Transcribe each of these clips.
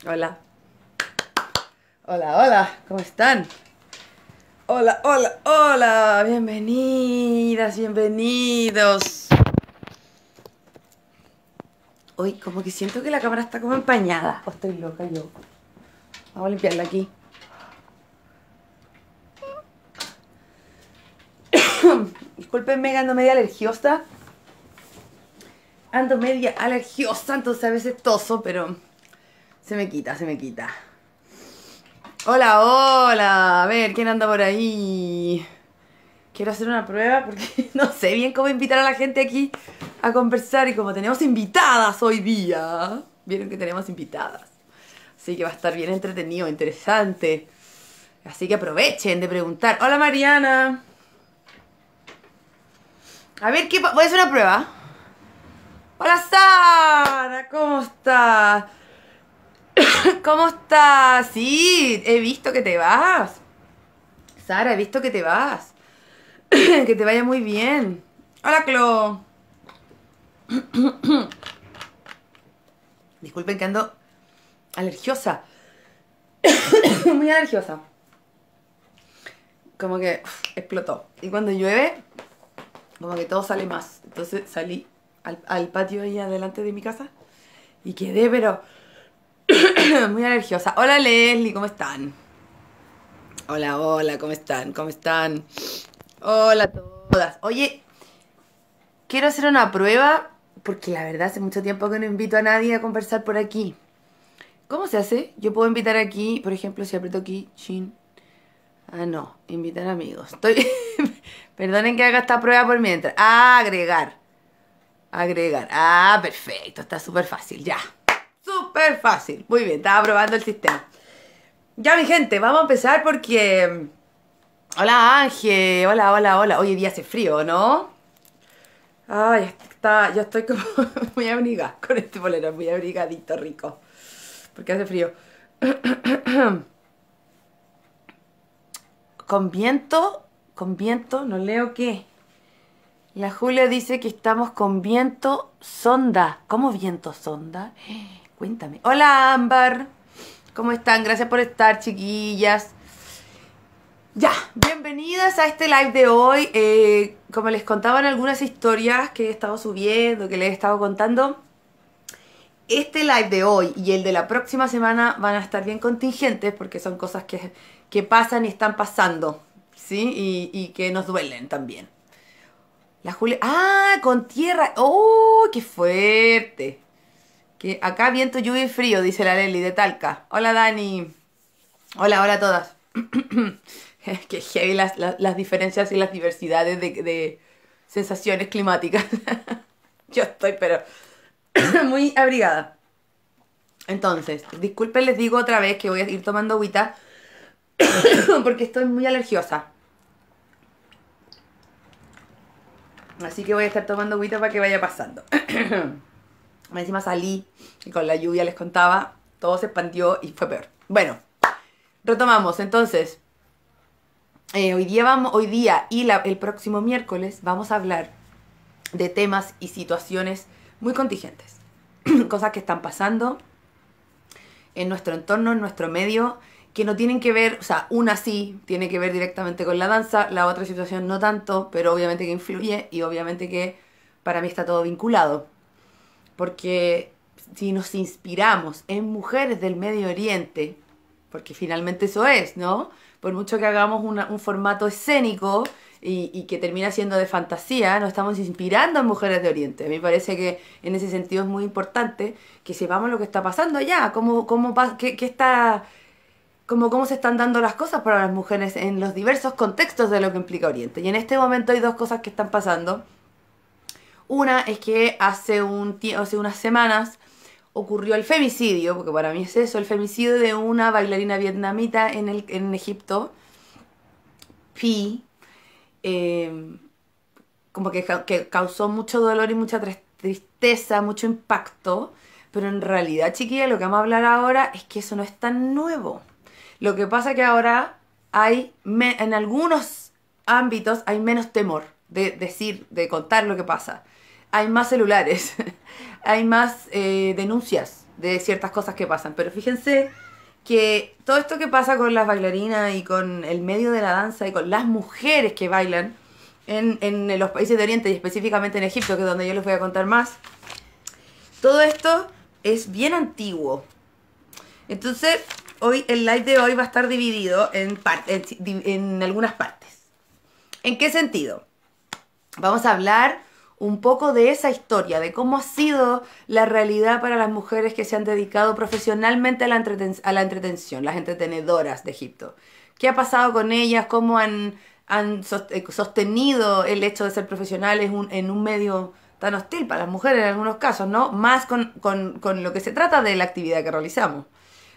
Hola. Hola, hola. ¿Cómo están? Hola, hola, hola. Bienvenidas, bienvenidos. Hoy como que siento que la cámara está como empañada. O estoy loca yo. Vamos a limpiarla aquí. Discúlpenme que ando media alergiosa. Ando media alergiosa, entonces a veces toso, pero se me quita, se me quita. Hola, hola. A ver, ¿quién anda por ahí? Quiero hacer una prueba porque no sé bien cómo invitar a la gente aquí a conversar. Y como tenemos invitadas hoy día, vieron que tenemos invitadas. Así que va a estar bien entretenido, interesante. Así que aprovechen de preguntar. Hola Mariana. A ver, voy a hacer una prueba. Hola Sara, ¿cómo estás? ¿Cómo estás? Sí, he visto que te vas. Sara, he visto que te vas. Que te vaya muy bien. Hola Clo. Disculpen que ando alergiosa. Muy alergiosa. Como que explotó. Y cuando llueve, como que todo sale más. Entonces salí al patio ahí adelante de mi casa y quedé, pero muy alergiosa. Hola Leslie, ¿cómo están? Hola, hola, ¿cómo están? ¿Cómo están? Hola a todas. Oye, quiero hacer una prueba porque la verdad hace mucho tiempo que no invito a nadie a conversar por aquí. ¿Cómo se hace? Yo puedo invitar aquí, por ejemplo, si aprieto aquí, chin. Ah, no, invitar amigos. Estoy. Perdonen que haga esta prueba por mientras. Ah, agregar. Agregar. Ah, perfecto. Está súper fácil. Ya. Súper fácil. Muy bien, estaba probando el sistema. Ya, mi gente, vamos a empezar porque. Hola, Ángel. Hola, hola, hola. Hoy día hace frío, ¿no? Ay, está. Yo estoy como muy abrigada con este polero. Muy abrigadito, rico. Porque hace frío. Con viento, no leo qué. La Julia dice que estamos con viento sonda. ¿Cómo viento sonda? Cuéntame. Hola Ámbar. ¿Cómo están? Gracias por estar, chiquillas. Ya, bienvenidas a este live de hoy. Como les contaba en algunas historias que he estado subiendo, que les he estado contando, este live de hoy y el de la próxima semana van a estar bien contingentes porque son cosas que pasan y están pasando, ¿sí? Y que nos duelen también. La Julia. ¡Ah! Con tierra. ¡Oh! ¡Qué fuerte! Que acá viento, lluvia y frío, dice la Leli de Talca. Hola Dani. Hola, hola a todas. Que heavy las diferencias y las diversidades de sensaciones climáticas. Yo estoy, pero muy abrigada. Entonces, disculpen, les digo otra vez que voy a ir tomando agüita porque estoy muy alergiosa. Así que voy a estar tomando agüita para que vaya pasando. Encima salí y con la lluvia les contaba, todo se expandió y fue peor. Bueno, retomamos. Entonces, hoy día y el próximo miércoles vamos a hablar de temas y situaciones muy contingentes. Cosas que están pasando en nuestro entorno, en nuestro medio, que no tienen que ver, o sea, una sí tiene que ver directamente con la danza, la otra situación no tanto, pero obviamente que influye y obviamente que para mí está todo vinculado. Porque si nos inspiramos en mujeres del Medio Oriente, porque finalmente eso es, ¿no? Por mucho que hagamos un formato escénico y que termina siendo de fantasía, nos estamos inspirando en mujeres de Oriente. A mí me parece que en ese sentido es muy importante que sepamos lo que está pasando allá, qué está, cómo se están dando las cosas para las mujeres en los diversos contextos de lo que implica Oriente. Y en este momento hay dos cosas que están pasando. Una es que hace unas semanas ocurrió el femicidio, porque para mí es eso, el femicidio de una bailarina vietnamita en Egipto, Phi, eh, como que causó mucho dolor y mucha tristeza, mucho impacto, pero en realidad, chiquilla, lo que vamos a hablar ahora es que eso no es tan nuevo. Lo que pasa que ahora en algunos ámbitos hay menos temor de decir, de contar lo que pasa. Hay más celulares, hay más denuncias, de ciertas cosas que pasan. Pero fíjense que todo esto que pasa con las bailarinas y con el medio de la danza y con las mujeres que bailan en los países de Oriente y específicamente en Egipto, que es donde yo les voy a contar más, todo esto es bien antiguo. Entonces, el live de hoy va a estar dividido en algunas partes. ¿En qué sentido? Vamos a hablar un poco de esa historia, de cómo ha sido la realidad para las mujeres que se han dedicado profesionalmente a la entretención, las entretenedoras de Egipto. ¿Qué ha pasado con ellas? ¿Cómo han sostenido el hecho de ser profesionales en un medio tan hostil para las mujeres en algunos casos, ¿no? Más con lo que se trata de la actividad que realizamos.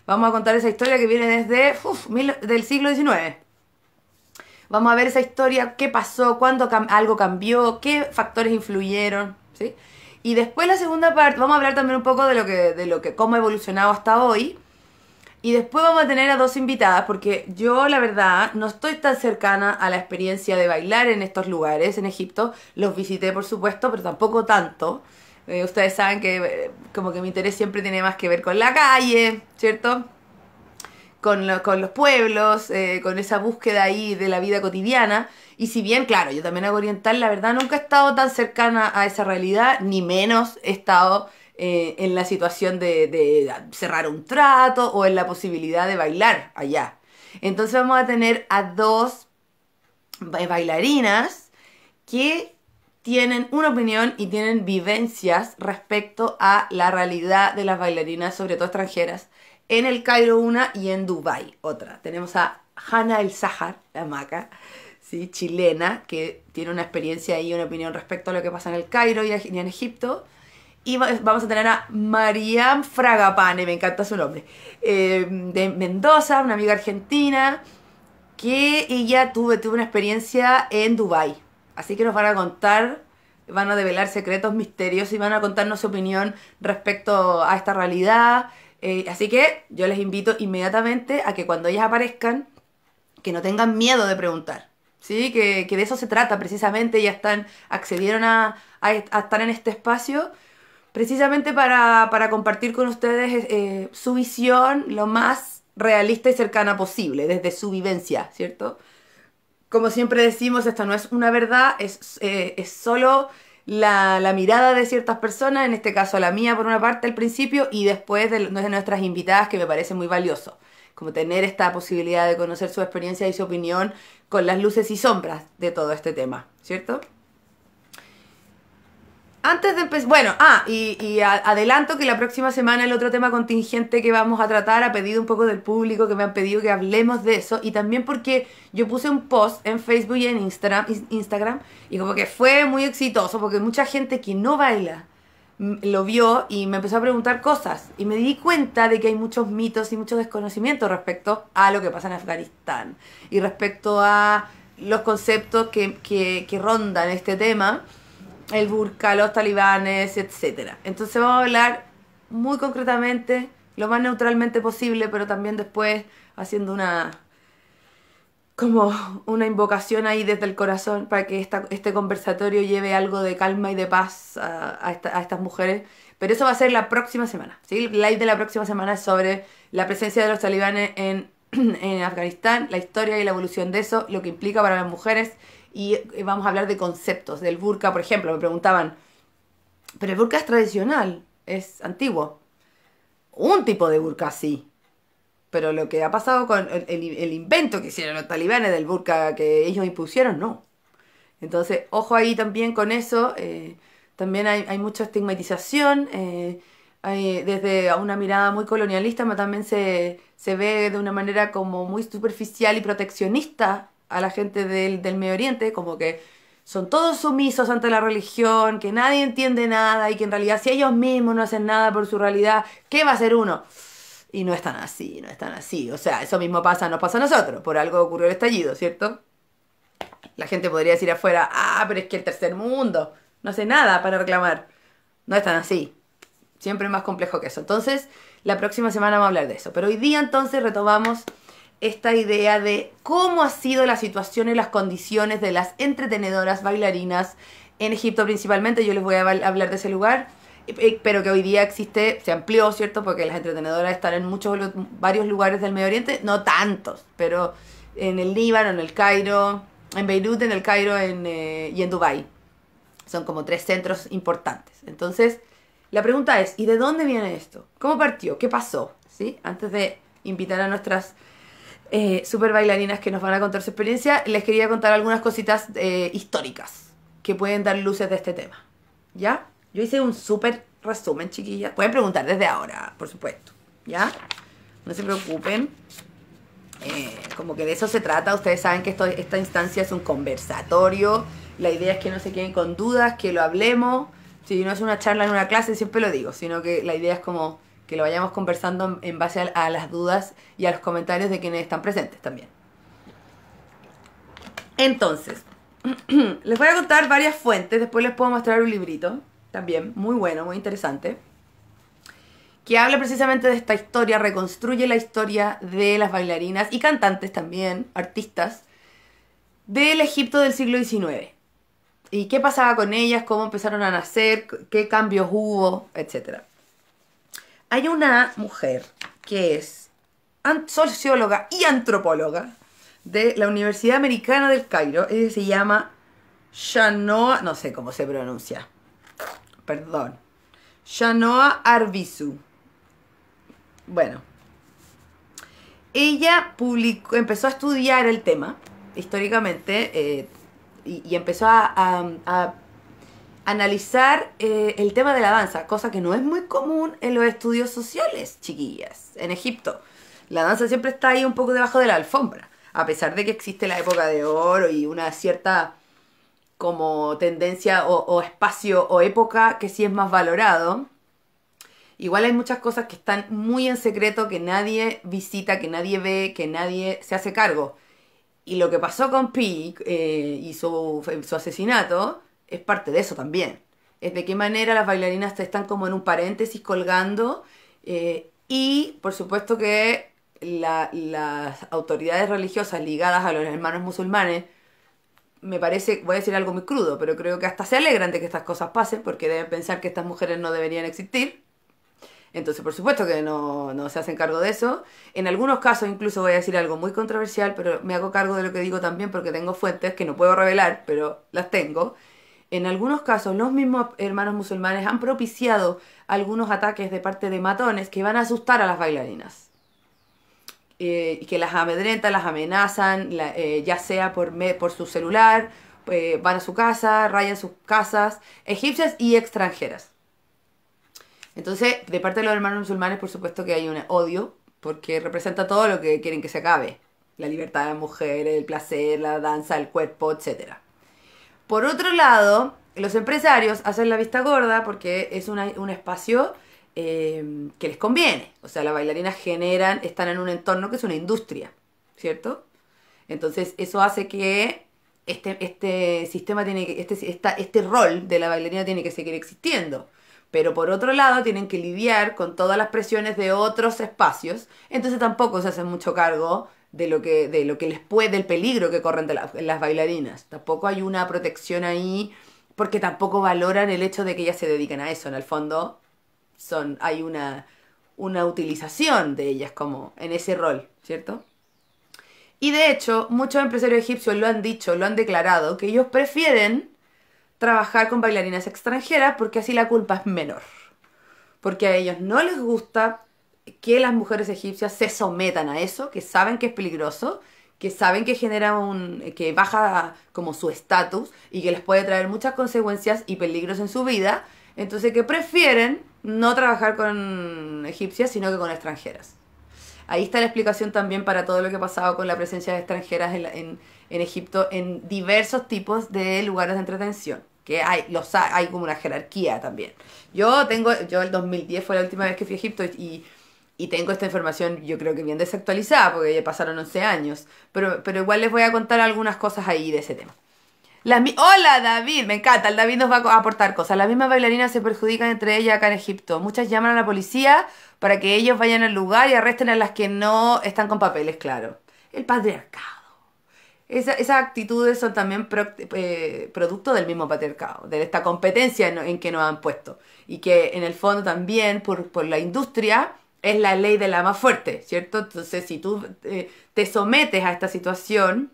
Vamos a contar esa historia que viene desde del siglo XIX. Vamos a ver esa historia, qué pasó, cuándo algo cambió, qué factores influyeron, ¿sí? Y después la segunda parte, vamos a hablar también un poco de lo que cómo ha evolucionado hasta hoy. Y después vamos a tener a dos invitadas, porque yo, la verdad, no estoy tan cercana a la experiencia de bailar en estos lugares, en Egipto. Los visité, por supuesto, pero tampoco tanto. Ustedes saben que como que mi interés siempre tiene más que ver con la calle, ¿cierto? Con los pueblos, con esa búsqueda ahí de la vida cotidiana. Y si bien, claro, yo también hago oriental, la verdad nunca he estado tan cercana a esa realidad, ni menos he estado en la situación de cerrar un trato o en la posibilidad de bailar allá. Entonces vamos a tener a dos bailarinas que tienen una opinión y tienen vivencias respecto a la realidad de las bailarinas, sobre todo extranjeras, en el Cairo una y en Dubái otra. Tenemos a Hannah El Sahar, la maca, ¿sí? Chilena, que tiene una experiencia y una opinión respecto a lo que pasa en el Cairo y en Egipto. Y vamos a tener a Mariam Fragapane, me encanta su nombre, de Mendoza, una amiga argentina, que ella tuvo una experiencia en Dubái. Así que nos van a contar, van a develar secretos, misterios y van a contarnos su opinión respecto a esta realidad. Así que yo les invito inmediatamente a que cuando ellas aparezcan, que no tengan miedo de preguntar, ¿sí? Que de eso se trata precisamente. Ellas accedieron a estar en este espacio precisamente para compartir con ustedes su visión lo más realista y cercana posible, desde su vivencia, ¿cierto? Como siempre decimos, esto no es una verdad, es solo la mirada de ciertas personas, en este caso la mía por una parte al principio y después de nuestras invitadas, que me parece muy valioso, como tener esta posibilidad de conocer su experiencia y su opinión con las luces y sombras de todo este tema, ¿cierto? Antes de empezar, bueno, adelanto que la próxima semana el otro tema contingente que vamos a tratar, a pedido un poco del público, que me han pedido que hablemos de eso, y también porque yo puse un post en Facebook y en Instagram y como que fue muy exitoso, porque mucha gente que no baila lo vio y me empezó a preguntar cosas, y me di cuenta de que hay muchos mitos y mucho desconocimiento respecto a lo que pasa en Afganistán, y respecto a los conceptos que rondan este tema, el burka, los talibanes, etc. Entonces vamos a hablar muy concretamente, lo más neutralmente posible, pero también después haciendo como una invocación ahí desde el corazón para que este conversatorio lleve algo de calma y de paz a estas mujeres. Pero eso va a ser la próxima semana, ¿sí? El live de la próxima semana es sobre la presencia de los talibanes en Afganistán, la historia y la evolución de eso, lo que implica para las mujeres. Y vamos a hablar de conceptos, del burka, por ejemplo. Me preguntaban, pero el burka es tradicional, es antiguo. Un tipo de burka sí, pero lo que ha pasado con el invento que hicieron los talibanes del burka que ellos impusieron, no. Entonces, ojo ahí también con eso. También hay mucha estigmatización, desde una mirada muy colonialista, pero también se ve de una manera como muy superficial y proteccionista a la gente del Medio Oriente, como que son todos sumisos ante la religión, que nadie entiende nada y que en realidad si ellos mismos no hacen nada por su realidad, ¿qué va a hacer uno? Y no es tan así, no es tan así. O sea, eso mismo nos pasa a nosotros, por algo ocurrió el estallido, ¿cierto? La gente podría decir afuera, pero es que el tercer mundo no hace nada para reclamar. No es tan así. Siempre es más complejo que eso. Entonces, la próxima semana vamos a hablar de eso. Pero hoy día entonces retomamos esta idea de cómo ha sido la situación y las condiciones de las entretenedoras bailarinas en Egipto principalmente. Yo les voy a hablar de ese lugar. pero que hoy día existe, se amplió, ¿cierto? Porque las entretenedoras están en varios lugares del Medio Oriente, no tantos, pero en el Líbano, en el Cairo, en Beirut, en el Cairo y en Dubái. Son como 3 centros importantes. Entonces, la pregunta es, ¿y de dónde viene esto? ¿Cómo partió? ¿Qué pasó? ¿Sí? Antes de invitar a nuestras super bailarinas que nos van a contar su experiencia, les quería contar algunas cositas históricas que pueden dar luces de este tema. ¿Ya? Yo hice un súper resumen, chiquillas. Pueden preguntar desde ahora, por supuesto. ¿Ya? No se preocupen. Como que de eso se trata. Ustedes saben que esta instancia es un conversatorio. La idea es que no se queden con dudas, que lo hablemos. Si no es una charla en una clase, siempre lo digo, sino que la idea es como que lo vayamos conversando en base a las dudas y a los comentarios de quienes están presentes también. Entonces, les voy a contar varias fuentes, después les puedo mostrar un librito, también muy bueno, muy interesante, que habla precisamente de esta historia, reconstruye la historia de las bailarinas y cantantes también, artistas, del Egipto del siglo XIX. Y qué pasaba con ellas, cómo empezaron a nacer, qué cambios hubo, etc. Hay una mujer que es socióloga y antropóloga de la Universidad Americana del Cairo. Ella se llama Shanoa, no sé cómo se pronuncia, perdón, Shanoa Arbizu. Bueno, ella empezó a estudiar el tema históricamente y empezó a analizar el tema de la danza, cosa que no es muy común en los estudios sociales, chiquillas, en Egipto. La danza siempre está ahí un poco debajo de la alfombra, a pesar de que existe la época de oro y una cierta como tendencia o espacio o época que sí es más valorado. Igual hay muchas cosas que están muy en secreto, que nadie visita, que nadie ve, que nadie se hace cargo. Y lo que pasó con Pi y su asesinato es parte de eso también. Es de qué manera las bailarinas están como en un paréntesis colgando y por supuesto que las autoridades religiosas ligadas a los hermanos musulmanes, me parece, voy a decir algo muy crudo, pero creo que hasta se alegran de que estas cosas pasen porque deben pensar que estas mujeres no deberían existir. Entonces, por supuesto que no se hacen cargo de eso. En algunos casos, incluso voy a decir algo muy controversial, pero me hago cargo de lo que digo también porque tengo fuentes que no puedo revelar, pero las tengo. En algunos casos, los mismos hermanos musulmanes han propiciado algunos ataques de parte de matones que van a asustar a las bailarinas. Que las amedrentan, las amenazan, ya sea por su celular, van a su casa, rayan sus casas, egipcias y extranjeras. Entonces, de parte de los hermanos musulmanes, por supuesto que hay un odio, porque representa todo lo que quieren que se acabe. La libertad de la mujer, el placer, la danza, el cuerpo, etc. Por otro lado, los empresarios hacen la vista gorda porque es un espacio que les conviene. O sea, las bailarinas están en un entorno que es una industria, ¿cierto? Entonces, eso hace que este sistema este rol de la bailarina tiene que seguir existiendo. Pero por otro lado tienen que lidiar con todas las presiones de otros espacios, entonces tampoco se hacen mucho cargo de lo que del peligro que corren las bailarinas. Tampoco hay una protección ahí, porque tampoco valoran el hecho de que ellas se dedican a eso. En el fondo hay una utilización de ellas como en ese rol, ¿cierto? Y de hecho, muchos empresarios egipcios lo han dicho, lo han declarado, que ellos prefieren trabajar con bailarinas extranjeras porque así la culpa es menor. Porque a ellos no les gusta que las mujeres egipcias se sometan a eso, que saben que es peligroso, que saben que genera que baja como su estatus y que les puede traer muchas consecuencias y peligros en su vida. Entonces que prefieren no trabajar con egipcias, sino que con extranjeras. Ahí está la explicación también para todo lo que ha pasado con la presencia de extranjeras en Egipto en diversos tipos de lugares de entretención. Que hay como una jerarquía también. Yo el 2010 fue la última vez que fui a Egipto y tengo esta información yo creo que bien desactualizada porque ya pasaron 11 años. Pero igual les voy a contar algunas cosas ahí de ese tema. Hola David, me encanta, el David nos va a aportar cosas. Las mismas bailarinas se perjudican entre ellas acá en Egipto. Muchas llaman a la policía para que ellos vayan al lugar y arresten a las que no están con papeles, claro. El patriarcado. Esas actitudes son también producto del mismo patriarcado, de esta competencia en que nos han puesto. Y que en el fondo también por la industria es la ley de la más fuerte, ¿cierto? Entonces si tú te sometes a esta situación,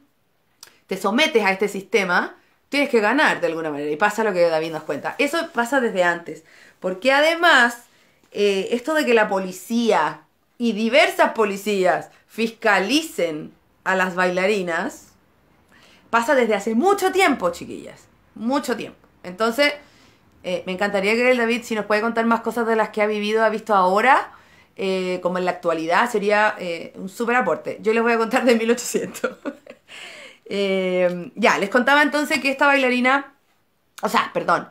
te sometes a este sistema, tienes que ganar de alguna manera. Y pasa lo que David nos cuenta. Eso pasa desde antes. Porque además, esto de que la policía y diversas policías fiscalicen a las bailarinas, pasa desde hace mucho tiempo, chiquillas. Mucho tiempo. Entonces, me encantaría que el David, si nos puede contar más cosas de las que ha visto ahora, como en la actualidad, sería un súper aporte. Yo les voy a contar de 1800. Ya, les contaba entonces que esta bailarina,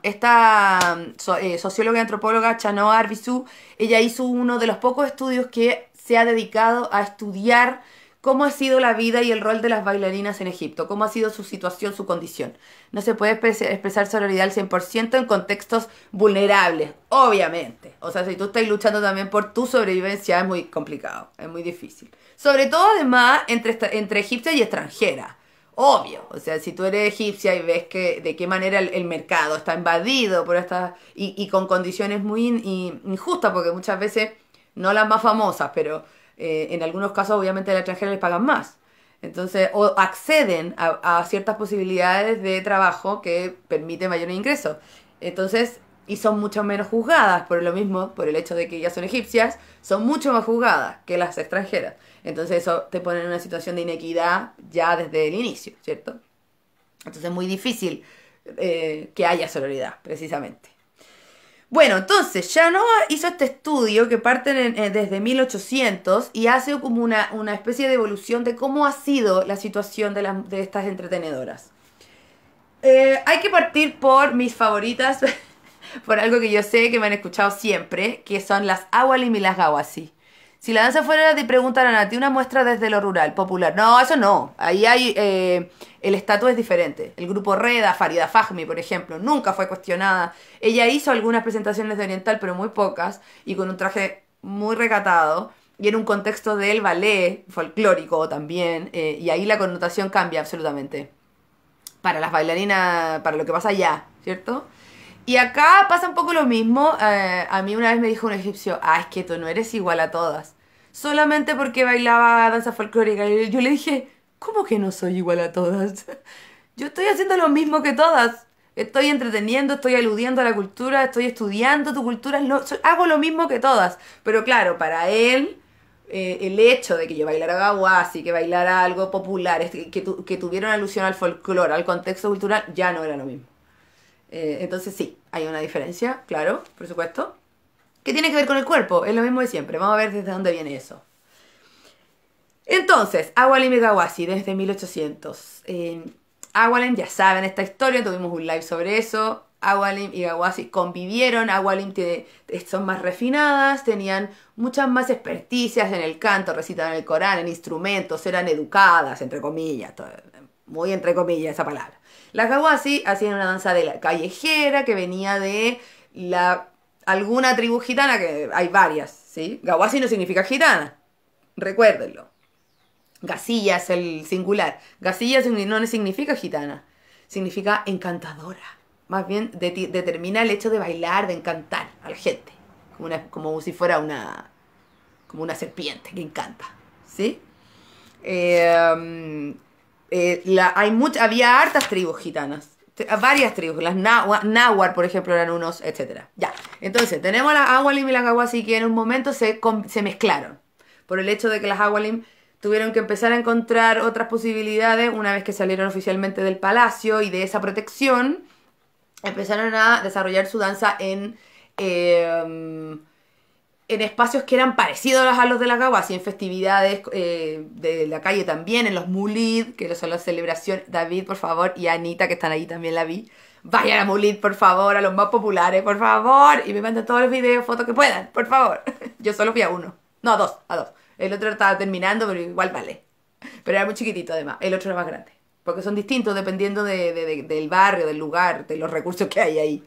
esta socióloga y antropóloga Chanoa Arvizu, ella hizo uno de los pocos estudios que se ha dedicado a estudiar cómo ha sido la vida y el rol de las bailarinas en Egipto, cómo ha sido su situación, su condición. No se puede expresar sororidad al 100% en contextos vulnerables, obviamente. O sea, si tú estás luchando también por tu sobrevivencia, es muy complicado, es muy difícil. Sobre todo, además, entre egipcia y extranjera. Obvio, o sea, si tú eres egipcia y ves que de qué manera el mercado está invadido por estas y con condiciones muy injustas, porque muchas veces, no las más famosas, pero en algunos casos obviamente a las extranjeras les pagan más. Entonces, o acceden a ciertas posibilidades de trabajo que permiten mayores ingresos. Entonces, y son mucho menos juzgadas por lo mismo, por el hecho de que ellas son egipcias, son mucho más juzgadas que las extranjeras. Entonces eso te pone en una situación de inequidad ya desde el inicio, ¿cierto? Entonces es muy difícil que haya sororidad, precisamente. Bueno, entonces Chanoa hizo este estudio que parte desde 1800 y hace como una especie de evolución de cómo ha sido la situación de estas entretenedoras. Hay que partir por mis favoritas, por algo que yo sé que me han escuchado siempre, que son las Awalim y las Gawasi. Si la danza fuera, te preguntaran a ti una muestra desde lo rural, popular. No, eso no. Ahí hay... el estatus es diferente. El grupo Reda, Farida Fahmy, por ejemplo, nunca fue cuestionada. Ella hizo algunas presentaciones de oriental, pero muy pocas, y con un traje muy recatado, y en un contexto del ballet folclórico también, y ahí la connotación cambia absolutamente. Para las bailarinas, para lo que pasa allá, ¿cierto? Y acá pasa un poco lo mismo. A mí una vez me dijo un egipcio, es que tú no eres igual a todas. Solamente porque bailaba danza folclórica. Y yo le dije, ¿cómo que no soy igual a todas? Yo estoy haciendo lo mismo que todas. Estoy entreteniendo, estoy aludiendo a la cultura, estoy estudiando tu cultura. Hago lo mismo que todas. Pero claro, para él, el hecho de que yo bailara gawasi, que bailara algo popular, que tuviera una alusión al folclore, al contexto cultural, ya no era lo mismo. Entonces sí, hay una diferencia, claro, por supuesto. ¿Qué tiene que ver con el cuerpo? Es lo mismo de siempre. Vamos a ver desde dónde viene eso. Entonces, Awalim y Gawasi desde 1800. Awalim, ya saben esta historia, tuvimos un live sobre eso. Awalim y Gawasi convivieron. Awalim son más refinadas, tenían muchas más experticias en el canto, recitaban el Corán, en instrumentos, eran educadas, entre comillas, muy entre comillas esa palabra. Las Gawasi hacían una danza de la callejera que venía de alguna tribu gitana, que hay varias, ¿sí? Gawasi no significa gitana, recuérdenlo. Gasilla es el singular. Gasilla no significa gitana, significa encantadora. Más bien determina el hecho de bailar, de encantar a la gente. Como si fuera como una serpiente que encanta, ¿sí? Había hartas tribus gitanas, varias tribus, las Náhuatl, por ejemplo, eran unos, etcétera. Ya, entonces tenemos a las Awalim y las Gawasi que en un momento se mezclaron, por el hecho de que las Awalim tuvieron que empezar a encontrar otras posibilidades una vez que salieron oficialmente del palacio y de esa protección, empezaron a desarrollar su danza en espacios que eran parecidos a los de la Gawasi, en festividades de la calle también, en los Mulid, que son las celebraciones. David, por favor, y Anita, que están ahí, también la vi. Vayan a Mulid, por favor, a los más populares, por favor, y me manden todos los videos, fotos que puedan, por favor. Yo solo fui a uno, no, a dos. El otro estaba terminando, pero igual vale. Pero era muy chiquitito además, el otro era más grande. Porque son distintos dependiendo del barrio, del lugar, de los recursos que hay ahí,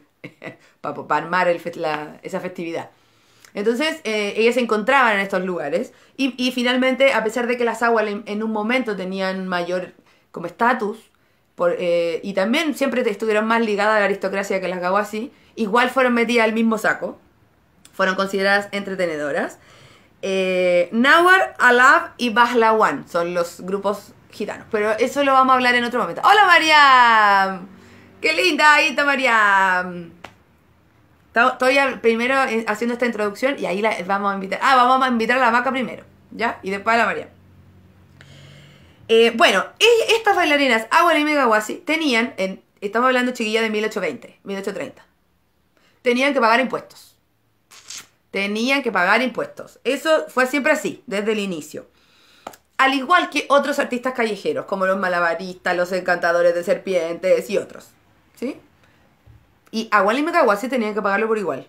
para armar esa festividad. Entonces, ellas se encontraban en estos lugares y finalmente, a pesar de que las Awalim en un momento tenían mayor como estatus, y también siempre estuvieron más ligadas a la aristocracia que las gawasi, igual fueron metidas al mismo saco, fueron consideradas entretenedoras. Nawar, Alab y Bahlawan son los grupos gitanos, pero eso lo vamos a hablar en otro momento. ¡Hola, Mariam! ¡Qué linda! Ahí está Mariam. Estoy primero haciendo esta introducción y ahí vamos a invitar. Vamos a invitar a la Maca primero, ¿ya? Y después a la Mariam. Bueno, estas bailarinas Awalim y Gawasi tenían, estamos hablando chiquilla de 1820, 1830, tenían que pagar impuestos. Tenían que pagar impuestos. Eso fue siempre así, desde el inicio. Al igual que otros artistas callejeros, como los malabaristas, los encantadores de serpientes y otros. ¿Sí? Y Awalim y Gawasi tenían que pagarlo por igual.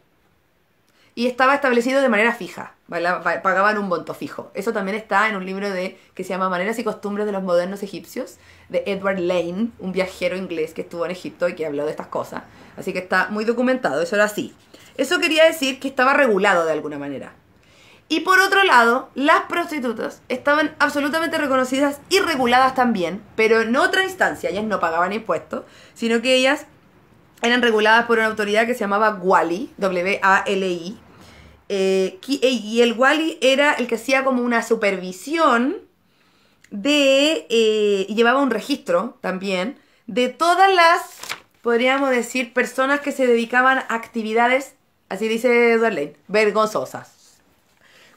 Y estaba establecido de manera fija. Pagaban un monto fijo. Eso también está en un libro que se llama Maneras y Costumbres de los Modernos Egipcios, de Edward Lane, un viajero inglés que estuvo en Egipto y que habló de estas cosas. Así que está muy documentado. Eso era así. Eso quería decir que estaba regulado de alguna manera. Y por otro lado, las prostitutas estaban absolutamente reconocidas y reguladas también, pero en otra instancia. Ellas no pagaban impuestos, sino que ellas eran reguladas por una autoridad que se llamaba Wali, W-A-L-I. Y el Wali era el que hacía como una supervisión y llevaba un registro también de todas las, podríamos decir, personas que se dedicaban a actividades, así dice Edward Lane, vergonzosas,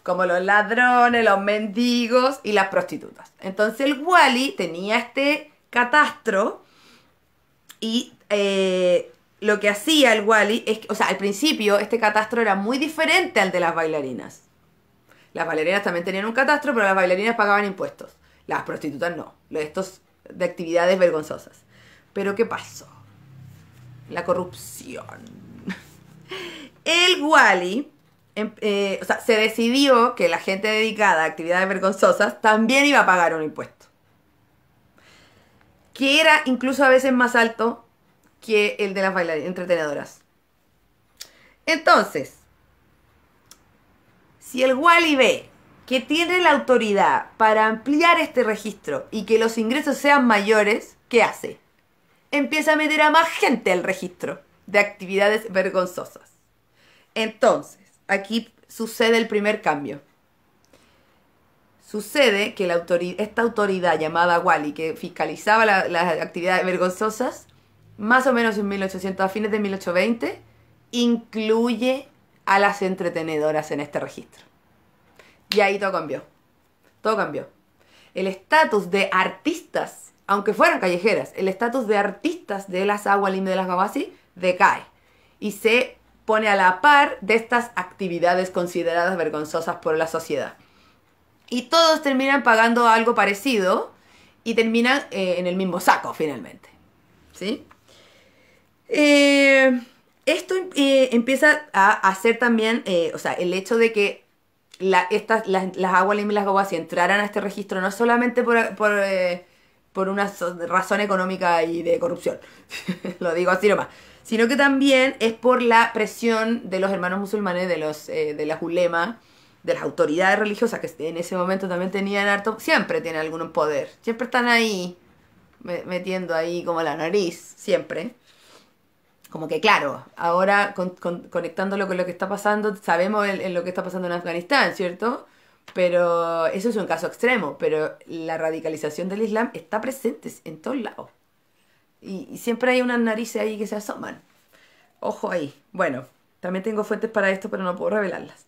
como los ladrones, los mendigos y las prostitutas. Entonces el Wali tenía este catastro y lo que hacía el Wali es que, o sea, al principio este catastro era muy diferente al de las bailarinas. Las bailarinas también tenían un catastro, pero las bailarinas pagaban impuestos. Las prostitutas no. Estos de actividades vergonzosas. Pero ¿qué pasó? La corrupción. El Wali, se decidió que la gente dedicada a actividades vergonzosas también iba a pagar un impuesto. Que era incluso a veces más alto que el de las bailarinas entretenedoras. Entonces, si el Wali ve que tiene la autoridad para ampliar este registro y que los ingresos sean mayores, ¿qué hace? Empieza a meter a más gente al registro de actividades vergonzosas. Entonces, aquí sucede el primer cambio. Sucede que esta autoridad llamada Wali, que fiscalizaba las actividades vergonzosas, más o menos en 1800, a fines de 1820, incluye a las entretenedoras en este registro. Y ahí todo cambió. Todo cambió. El estatus de artistas, aunque fueran callejeras, el estatus de artistas de las Awalim y de las Gawasi decae. Y se pone a la par de estas actividades consideradas vergonzosas por la sociedad. Y todos terminan pagando algo parecido y terminan en el mismo saco finalmente. ¿Sí? Esto empieza a hacer también, el hecho de que las Awalim y las Gawasi entraran a este registro no solamente por una razón económica y de corrupción, lo digo así nomás, sino que también es por la presión de los hermanos musulmanes, de las ulemas, de las autoridades religiosas que en ese momento también tenían siempre tienen algún poder, siempre están ahí metiendo ahí como la nariz, siempre. Como que claro, ahora conectándolo con lo que está pasando, sabemos en lo que está pasando en Afganistán, ¿cierto? Pero eso es un caso extremo, pero la radicalización del Islam está presente en todos lados. Y siempre hay unas narices ahí que se asoman. Ojo ahí. Bueno, también tengo fuentes para esto, pero no puedo revelarlas.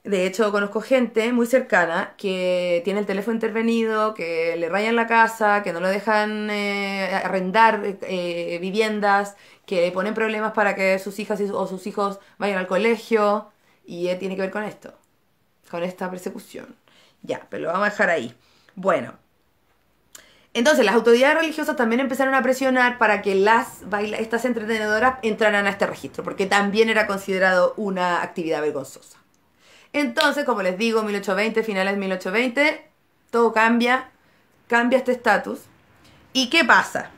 De hecho, conozco gente muy cercana que tiene el teléfono intervenido, que le rayan la casa, que no lo dejan arrendar viviendas, que le ponen problemas para que sus hijas o sus hijos vayan al colegio. Y tiene que ver con esto, con esta persecución. Ya, pero lo vamos a dejar ahí. Bueno, entonces las autoridades religiosas también empezaron a presionar para que estas entretenedoras entraran a este registro, porque también era considerado una actividad vergonzosa. Entonces, como les digo, 1820, finales de 1820, todo cambia este estatus. ¿Y qué pasa?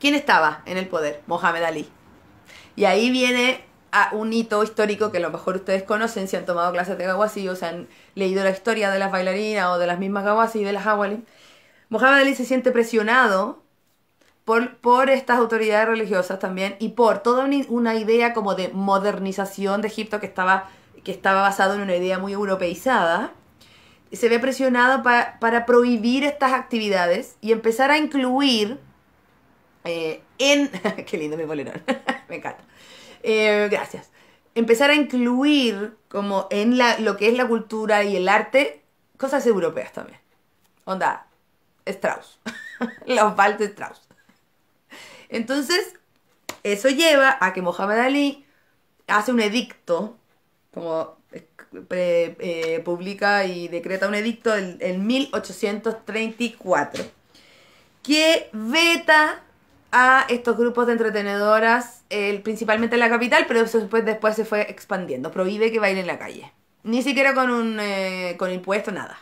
¿Quién estaba en el poder? Mohamed Ali. Y ahí viene a un hito histórico que a lo mejor ustedes conocen si han tomado clases de Gawasi o se han leído la historia de las bailarinas o de las mismas Gawasi y de las Awalim. Mohamed Ali se siente presionado por estas autoridades religiosas también y por toda una idea como de modernización de Egipto que estaba basado en una idea muy europeizada. Se ve presionado para prohibir estas actividades y empezar a incluir qué lindo mi polerón, me encanta. Gracias. Empezar a incluir como en lo que es la cultura y el arte cosas europeas también. Onda, Strauss. Los vals de Strauss. Entonces, eso lleva a que Mohamed Ali hace un edicto, como publica y decreta un edicto en 1834, que veta a estos grupos de entretenedoras, principalmente en la capital, pero eso después se fue expandiendo. Prohíbe que bailen en la calle. Ni siquiera con impuesto, nada.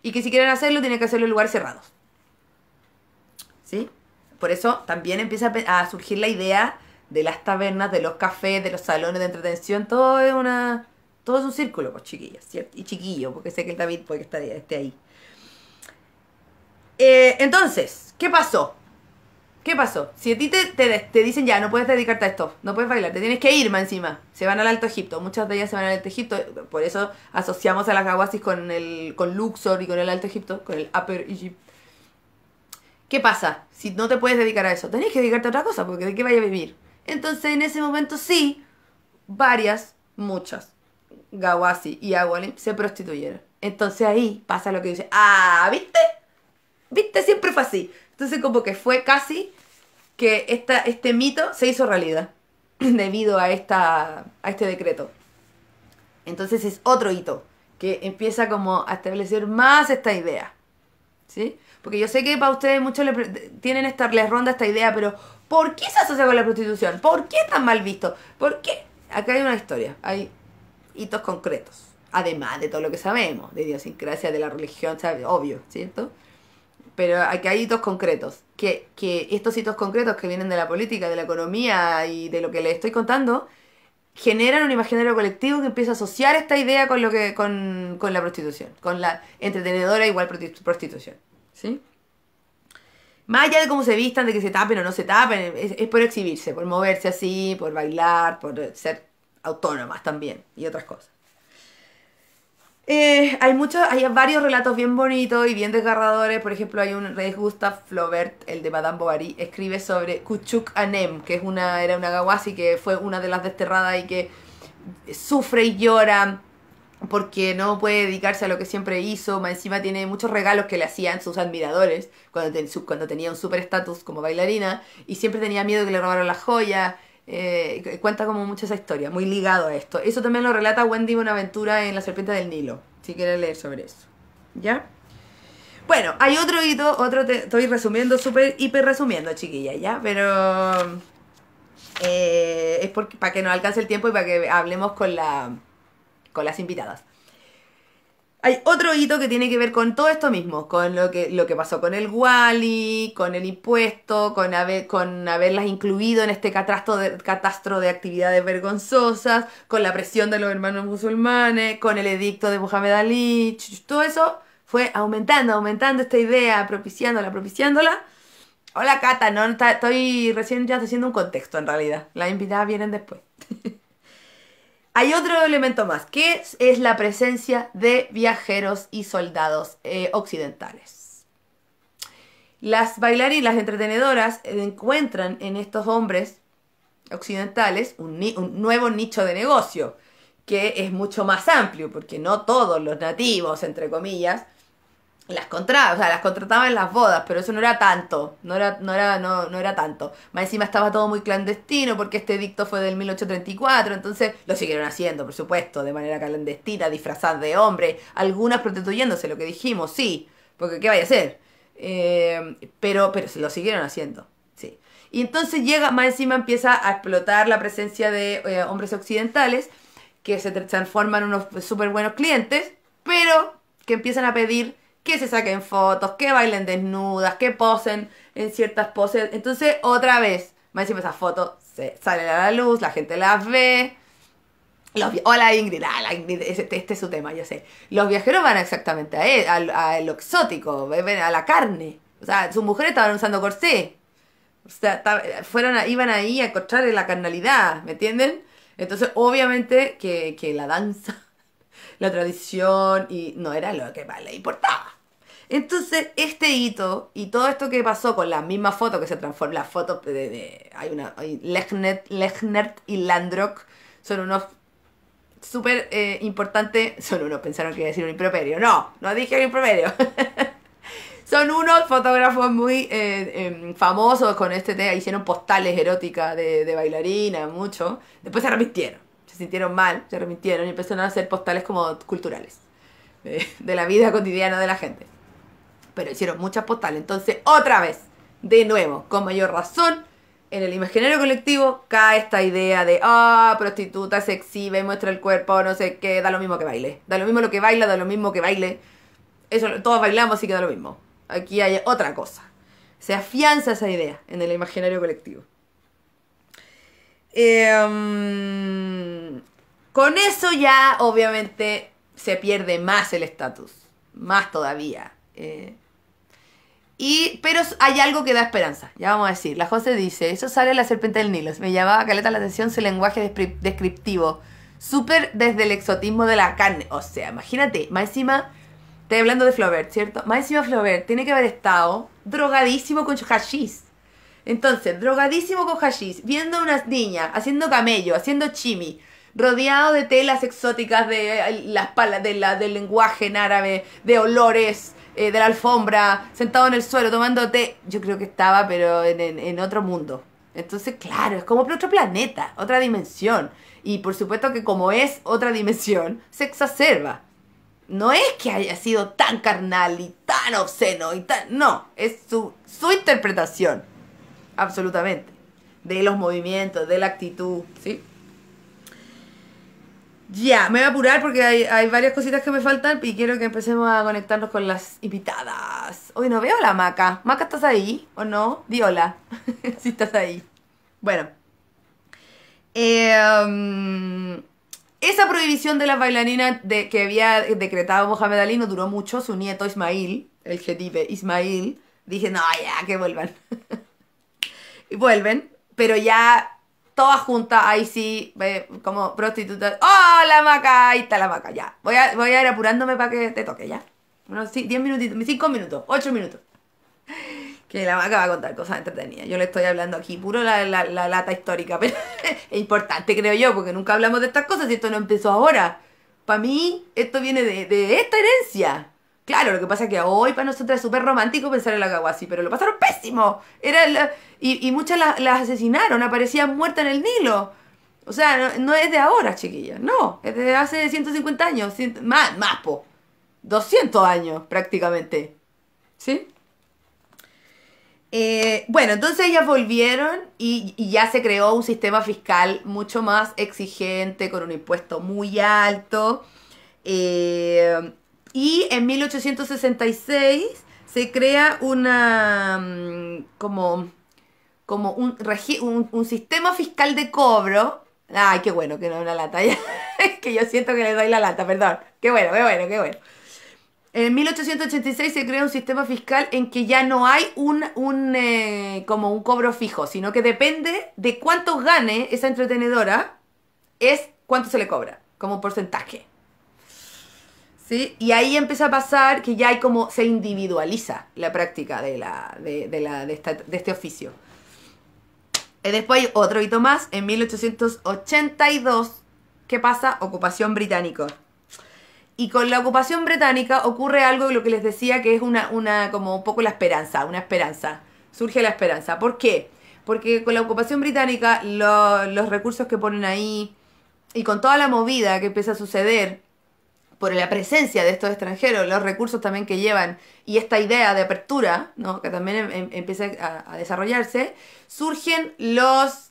Y que si quieren hacerlo, tienen que hacerlo en lugares cerrados. ¿Sí? Por eso también empieza a surgir la idea de las tabernas, de los cafés, de los salones de entretención. Todo es un círculo, pues, chiquillas, ¿cierto? Y chiquillo, porque sé que el David puede que esté ahí. Entonces, ¿qué pasó? ¿Qué pasó? Si a ti te dicen ya, no puedes dedicarte a esto, no puedes bailar, te tienes que ir más encima. Se van al Alto Egipto, muchas de ellas se van al Alto Egipto, por eso asociamos a las gawasis con Luxor y con el Alto Egipto, con el Upper Egypt. ¿Qué pasa? Si no te puedes dedicar a eso, tenés que dedicarte a otra cosa, porque ¿de qué vaya a vivir? Entonces en ese momento sí, muchas gawasi y awalim se prostituyeron. Entonces ahí pasa lo que dice, ¿viste? ¿Viste? Siempre fue así. Entonces como que fue casi que este mito se hizo realidad debido a este decreto. Entonces es otro hito que empieza como a establecer más esta idea. ¿Sí? Porque yo sé que para ustedes muchos les ronda esta idea, pero ¿por qué se asocia con la prostitución? ¿Por qué es tan mal visto? ¿Por qué? Acá hay una historia, hay hitos concretos. Además de todo lo que sabemos, de idiosincrasia, de la religión, ¿sabes? Obvio, ¿cierto? Pero aquí hay hitos concretos. Que estos hitos concretos que vienen de la política, de la economía y de lo que les estoy contando, generan un imaginario colectivo que empieza a asociar esta idea con la prostitución, con la entretenedora igual prostitución. ¿Sí? Más allá de cómo se vistan, de que se tapen o no se tapen, es por exhibirse, por moverse así, por bailar, por ser autónomas también y otras cosas. Hay varios relatos bien bonitos y bien desgarradores. Por ejemplo, hay un rey Gustave Flaubert, el de Madame Bovary, escribe sobre Kuchuk Anem, que era una gawasi que fue una de las desterradas y que sufre y llora porque no puede dedicarse a lo que siempre hizo. Más encima tiene muchos regalos que le hacían sus admiradores cuando tenía un super estatus como bailarina y siempre tenía miedo que le robaran las joyas. Cuenta como mucho esa historia, muy ligado a esto. Eso también lo relata Wendy Buenaventura en La Serpiente del Nilo, si quieres leer sobre eso. ¿Ya? Bueno, hay otro hito, estoy resumiendo, hiper resumiendo, chiquilla, ¿ya? Pero es para que nos alcance el tiempo y para que hablemos con las invitadas. Hay otro hito que tiene que ver con todo esto mismo, con lo que pasó con el Wali, con el impuesto, con haberlas incluido en este catastro de actividades vergonzosas, con la presión de los hermanos musulmanes, con el edicto de Muhammad Ali. Todo eso fue aumentando esta idea, propiciándola. Hola Cata, no, estoy recién ya haciendo un contexto en realidad. Las invitadas vienen después. Hay otro elemento más, que es la presencia de viajeros y soldados occidentales. Las bailarinas, las entretenedoras, encuentran en estos hombres occidentales un nuevo nicho de negocio, que es mucho más amplio, porque no todos los nativos, entre comillas, las contrataban en las bodas, pero eso no era tanto, no era tanto. Más encima estaba todo muy clandestino porque este edicto fue del 1834, entonces lo siguieron haciendo, por supuesto, de manera clandestina, disfrazadas de hombre, algunas prostituyéndose, lo que dijimos, sí, porque ¿qué vaya a hacer? Pero se lo siguieron haciendo, sí. Y entonces más encima empieza a explotar la presencia de hombres occidentales que se transforman en unos súper buenos clientes, pero que empiezan a pedir que se saquen fotos, que bailen desnudas, que posen en ciertas poses. Entonces, otra vez, más encima esas fotos salen a la luz, la gente las ve. Hola Ingrid, la Ingrid, este es su tema, ya sé. Los viajeros van exactamente a lo exótico, ven a la carne. O sea, sus mujeres estaban usando corsé. O sea, iban ahí a encontrar la carnalidad, ¿me entienden? Entonces, obviamente que la danza, la tradición, y no era lo que más le importaba. Entonces, este hito y todo esto que pasó con la misma foto que se transforma, las fotos hay Legnert y Landrock son unos súper importantes, son unos, pensaron que iba a decir un improperio, no dije un improperio. Son unos fotógrafos muy famosos con este tema. Hicieron postales eróticas de bailarina, mucho. Después se arrepintieron. Se sintieron mal, se arrepintieron y empezaron a hacer postales como culturales. De la vida cotidiana de la gente. Pero hicieron muchas postales. Entonces, otra vez, de nuevo, con mayor razón, en el imaginario colectivo cae esta idea de, prostituta, se exhibe, muestra el cuerpo, no sé qué, da lo mismo que baile. Da lo mismo lo que baila, da lo mismo que baile. Eso, todos bailamos, así que da lo mismo. Aquí hay otra cosa. Se afianza esa idea en el imaginario colectivo. Con eso ya, obviamente, se pierde más el estatus. Más todavía. Pero hay algo que da esperanza. Ya vamos a decir. La José dice, eso sale la serpiente del Nilo. Me llamaba caleta la atención su lenguaje descriptivo. Súper desde el exotismo de la carne. O sea, imagínate, más encima... Estoy hablando de Flaubert, ¿cierto? Más encima Flaubert tiene que haber estado drogadísimo con hashish. Entonces, drogadísimo con hashish, viendo a unas niñas haciendo camello, haciendo chimi, rodeado de telas exóticas de las palas, del lenguaje en árabe, de olores, de la alfombra, sentado en el suelo tomando té. Yo creo que estaba, pero en otro mundo. Entonces, claro, es como otro planeta, otra dimensión. Y por supuesto que como es otra dimensión, se exacerba. No es que haya sido tan carnal y tan obsceno y tan... No, es su interpretación, absolutamente, de los movimientos, de la actitud, ¿sí? Ya, me voy a apurar porque hay varias cositas que me faltan y quiero que empecemos a conectarnos con las invitadas. Hoy no veo a la Maca. Maca, ¿estás ahí o no? Di hola, si estás ahí. Bueno. Esa prohibición de las bailarinas que había decretado Mohamed Ali no duró mucho. Su nieto Ismail, el jedive Ismail, dije, no, ya, que vuelvan. Y vuelven, pero ya todas juntas, ahí sí, como prostitutas. ¡Oh, la Maca! Ahí está la Maca, ya. Voy a ir apurándome para que te toque, ya. Unos 10 minutitos, 5 minutos, 8 minutos. Que la Maca va a contar cosas entretenidas. Yo le estoy hablando aquí, puro la lata histórica, pero es importante, creo yo, porque nunca hablamos de estas cosas y esto no empezó ahora. Para mí, esto viene de esta herencia. Claro, lo que pasa es que hoy para nosotros es súper romántico pensar en la Kawasi, pero lo pasaron pésimo. Y muchas las asesinaron, aparecían muertas en el Nilo. O sea, no es de ahora, chiquillas, no, es de hace 150 años, más, po. 200 años prácticamente. ¿Sí? Bueno, entonces ellas volvieron y ya se creó un sistema fiscal mucho más exigente, con un impuesto muy alto. Y en 1866 se crea como un sistema fiscal de cobro. Ay, qué bueno que no es una lata. Es que yo siento que le doy la lata, perdón. Qué bueno, qué bueno, qué bueno. En 1886 se crea un sistema fiscal en que ya no hay como un cobro fijo, sino que depende de cuánto gane esa entretenedora, es cuánto se le cobra, como porcentaje. ¿Sí? Y ahí empieza a pasar que ya hay como se individualiza la práctica de este oficio. Después hay otro hito más, en 1882, ¿qué pasa? Ocupación británica. Y con la ocupación británica ocurre algo, lo que les decía, que es como un poco la esperanza, una esperanza. Surge la esperanza. ¿Por qué? Porque con la ocupación británica, los recursos que ponen ahí, y con toda la movida que empieza a suceder por la presencia de estos extranjeros, los recursos también que llevan, y esta idea de apertura, ¿no?, que también empieza a desarrollarse, surgen los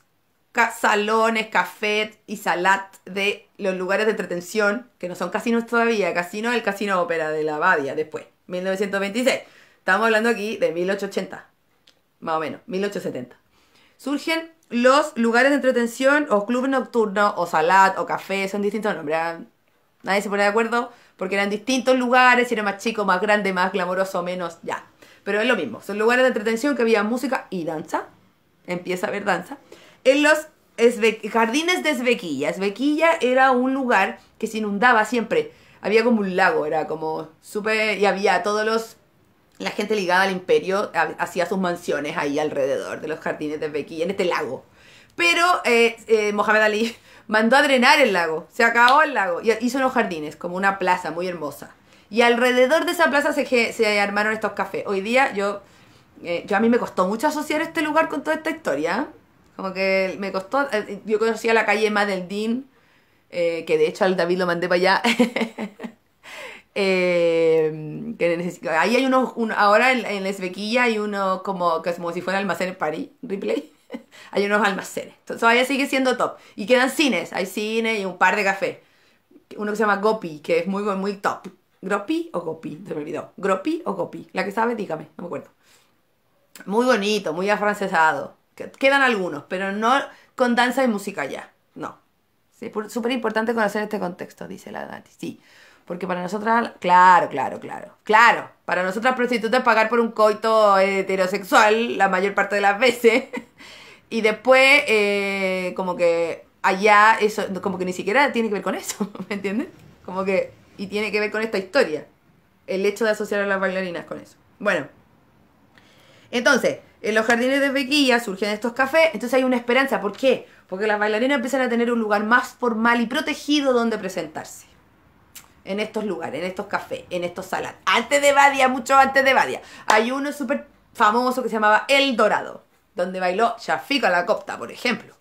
salones, cafés y salat de los lugares de entretención, que no son casinos todavía. Casino, el Casino Ópera de la Badia, después, 1926. Estamos hablando aquí de 1880, más o menos, 1870. Surgen los lugares de entretención o club nocturno o salat o café son distintos nombres. Nadie se pone de acuerdo porque eran distintos lugares, si era más chico, más grande, más glamoroso, menos, ya. Pero es lo mismo, son lugares de entretención que había música y danza. Empieza a haber danza. En los jardines de Esbequilla. Esbequilla era un lugar que se inundaba siempre. Había como un lago, era como súper... Y había todos los... La gente ligada al imperio hacía sus mansiones ahí alrededor de los jardines de Esbequilla, en este lago. Pero Mohamed Ali mandó a drenar el lago. Se acabó el lago. Y hizo unos jardines, como una plaza muy hermosa. Y alrededor de esa plaza se armaron estos cafés. Hoy día a mí me costó mucho asociar este lugar con toda esta historia. Como que me costó... yo conocía la calle Madeldin, que de hecho al David lo mandé para allá. Ahí hay ahora en La Esbequilla hay uno como si fuera almacén en París, Ripley. Hay unos almacenes. Entonces todavía sigue siendo top. Y quedan cines. Hay cine y un par de cafés. Uno que se llama Gopi, que es muy, muy top. ¿Gropi o Gopi? Se me olvidó. ¿Gropi o Gopi? La que sabe, dígame. No me acuerdo. Muy bonito, muy afrancesado. Quedan algunos, pero no con danza y música ya. No. Sí, súper importante conocer este contexto, dice la Nati. Sí. Porque para nosotras, claro, para nosotras prostitutas pagar por un coito heterosexual la mayor parte de las veces. Y después, como que allá eso, como que ni siquiera tiene que ver con eso, ¿me entiendes? Como que, y tiene que ver con esta historia. El hecho de asociar a las bailarinas con eso. Bueno, entonces, en los jardines de Bequilla surgen estos cafés, entonces hay una esperanza. ¿Por qué? Porque las bailarinas empiezan a tener un lugar más formal y protegido donde presentarse. En estos lugares, en estos cafés, en estos salas. Antes de Badia, mucho antes de Badia. Hay uno súper famoso que se llamaba El Dorado, donde bailó Shafika la Copta, por ejemplo.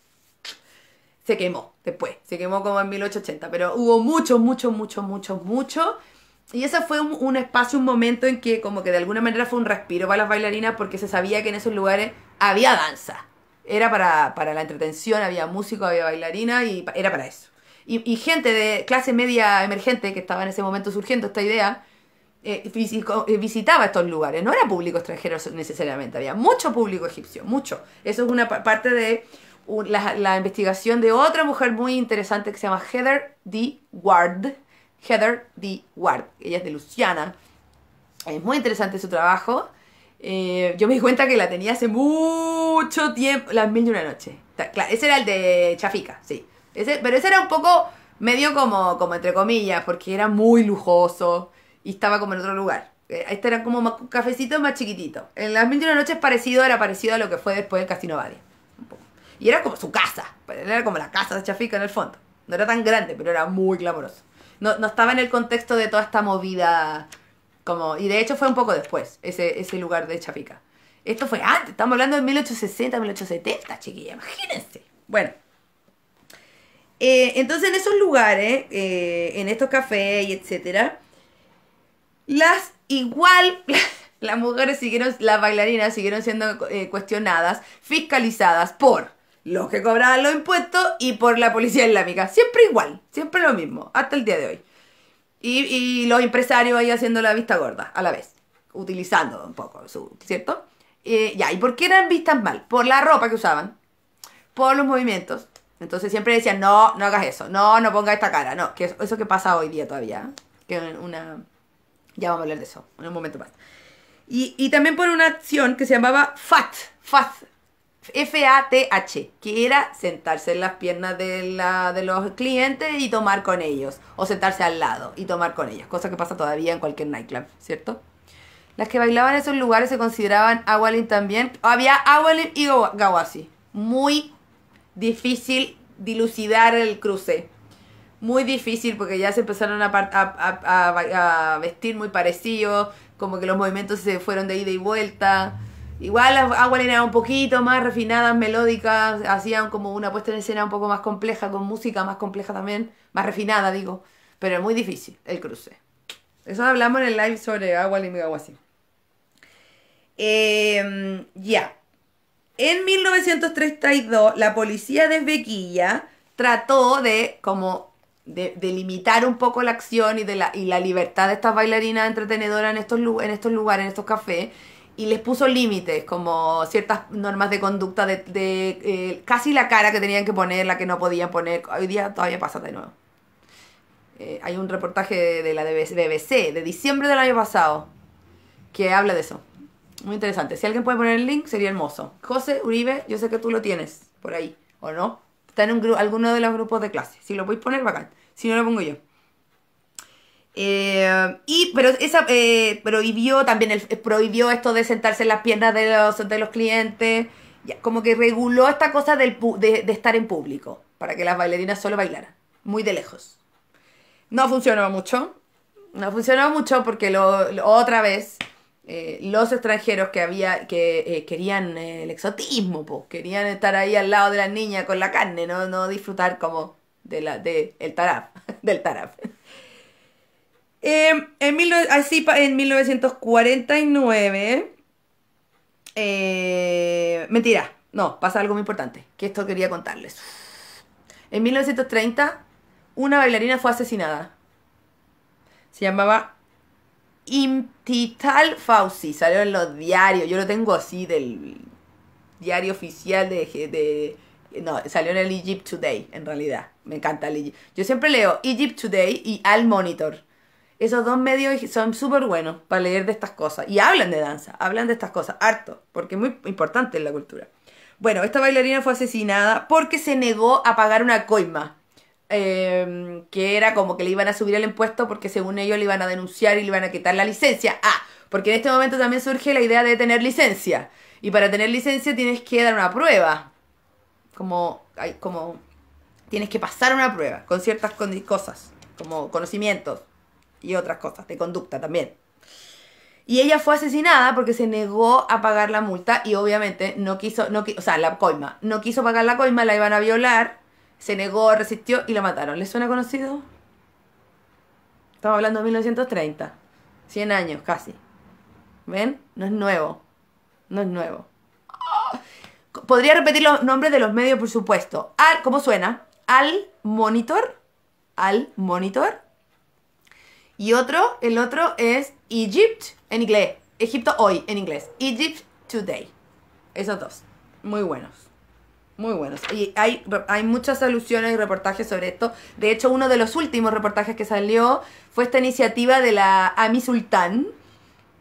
Se quemó después, se quemó como en 1880, pero hubo mucho. Y ese fue un espacio, un momento en que como que de alguna manera fue un respiro para las bailarinas porque se sabía que en esos lugares había danza. Era para la entretención, había músicos, había bailarinas y era para eso. Y gente de clase media emergente que estaba en ese momento surgiendo esta idea, visitaba estos lugares. No era público extranjero necesariamente, había mucho público egipcio, mucho. Eso es una parte de la investigación de otra mujer muy interesante que se llama Heather D. Ward. Heather D. Ward, ella es de Luisiana. Es muy interesante su trabajo. Yo me di cuenta que la tenía hace mucho tiempo, Las Mil y una Noches. Ese era el de Chafika, sí. Pero ese era un poco medio como entre comillas, porque era muy lujoso y estaba como en otro lugar. Este era como un cafecito más chiquitito. En Las Mil y una Noches era parecido a lo que fue después el Casino Badia. Y era como su casa. Era como la casa de Chafika en el fondo. No era tan grande, pero era muy glamoroso. No estaba en el contexto de toda esta movida y de hecho fue un poco después, ese lugar de Chafika. Esto fue antes, estamos hablando de 1860, 1870, chiquilla, imagínense. Bueno. Entonces en esos lugares, en estos cafés y etcétera, las mujeres las bailarinas siguieron siendo cuestionadas, fiscalizadas por los que cobraban los impuestos y por la policía islámica. Siempre igual, siempre lo mismo, hasta el día de hoy. Y los empresarios ahí haciendo la vista gorda a la vez, utilizando un poco, ¿cierto? ¿Y por qué eran vistas mal? Por la ropa que usaban, por los movimientos. Entonces siempre decían, no hagas eso, no pongas esta cara, no, que eso que pasa hoy día todavía, que ya vamos a hablar de eso en un momento más. Y también por una acción que se llamaba FATH, F-A-T-H, que era sentarse en las piernas de los clientes y tomar con ellos, o sentarse al lado y tomar con ellos, cosa que pasa todavía en cualquier nightclub, ¿cierto? Las que bailaban en esos lugares se consideraban Awalin también. Había Awalin y Gawasi. Muy difícil dilucidar el cruce. Muy difícil porque ya se empezaron a vestir muy parecidos, como que los movimientos se fueron de ida y vuelta. Igual las Awalin eran un poquito más refinadas, melódicas, hacían como una puesta en escena un poco más compleja, con música más compleja también, más refinada digo, pero es muy difícil el cruce. Eso hablamos en el live sobre Awalin y Gawasi. En 1932 la policía de Bequilla trató de limitar un poco la acción y la libertad de estas bailarinas entretenedoras en estos lugares, en estos cafés, y les puso límites, como ciertas normas de conducta casi la cara que tenían que poner, la que no podían poner. Hoy día todavía pasa de nuevo. Hay un reportaje de la BBC de diciembre del año pasado que habla de eso. Muy interesante. Si alguien puede poner el link, sería hermoso. José Uribe, yo sé que tú lo tienes por ahí, ¿o no? Está en alguno de los grupos de clase. Si lo podéis poner, bacán. Si no, lo pongo yo. Pero esa prohibió también prohibió esto de sentarse en las piernas de los clientes. Ya, como que reguló esta cosa de estar en público para que las bailarinas solo bailaran, muy de lejos. No funcionó mucho. No funcionó mucho porque otra vez los extranjeros que querían el exotismo, pues, querían estar ahí al lado de las niñas con la carne, no disfrutar como el tarab, del tarab. En 1949, mentira, no, pasa algo muy importante, que esto quería contarles. En 1930, una bailarina fue asesinada. Se llamaba Imtital Fauci, salió en los diarios, yo lo tengo así del diario oficial no, salió en el Egypt Today, en realidad, me encanta el Egypt. Yo siempre leo Egypt Today y Al Monitor. Esos dos medios son súper buenos para leer de estas cosas. Y hablan de danza, hablan de estas cosas, harto, porque es muy importante en la cultura. Bueno, esta bailarina fue asesinada porque se negó a pagar una coima. Que era como que le iban a subir el impuesto porque según ellos le iban a denunciar y le iban a quitar la licencia. Porque en este momento también surge la idea de tener licencia. Y para tener licencia tienes que dar una prueba. Como tienes que pasar una prueba con ciertas cosas, como conocimientos y otras cosas, de conducta también. Y ella fue asesinada porque se negó a pagar la multa y obviamente o sea, la coima. No quiso pagar la coima, la iban a violar, se negó, resistió y la mataron. ¿Les suena conocido? Estamos hablando de 1930. 100 años casi. ¿Ven? No es nuevo. No es nuevo. Podría repetir los nombres de los medios, por supuesto. ¿Cómo suena? Al Monitor. Al Monitor. Y el otro es Egypt en inglés. Egipto hoy en inglés. Egypt Today. Esos dos. Muy buenos. Muy buenos. Y hay muchas alusiones y reportajes sobre esto. De hecho, uno de los últimos reportajes que salió fue esta iniciativa de la Ami Sultan,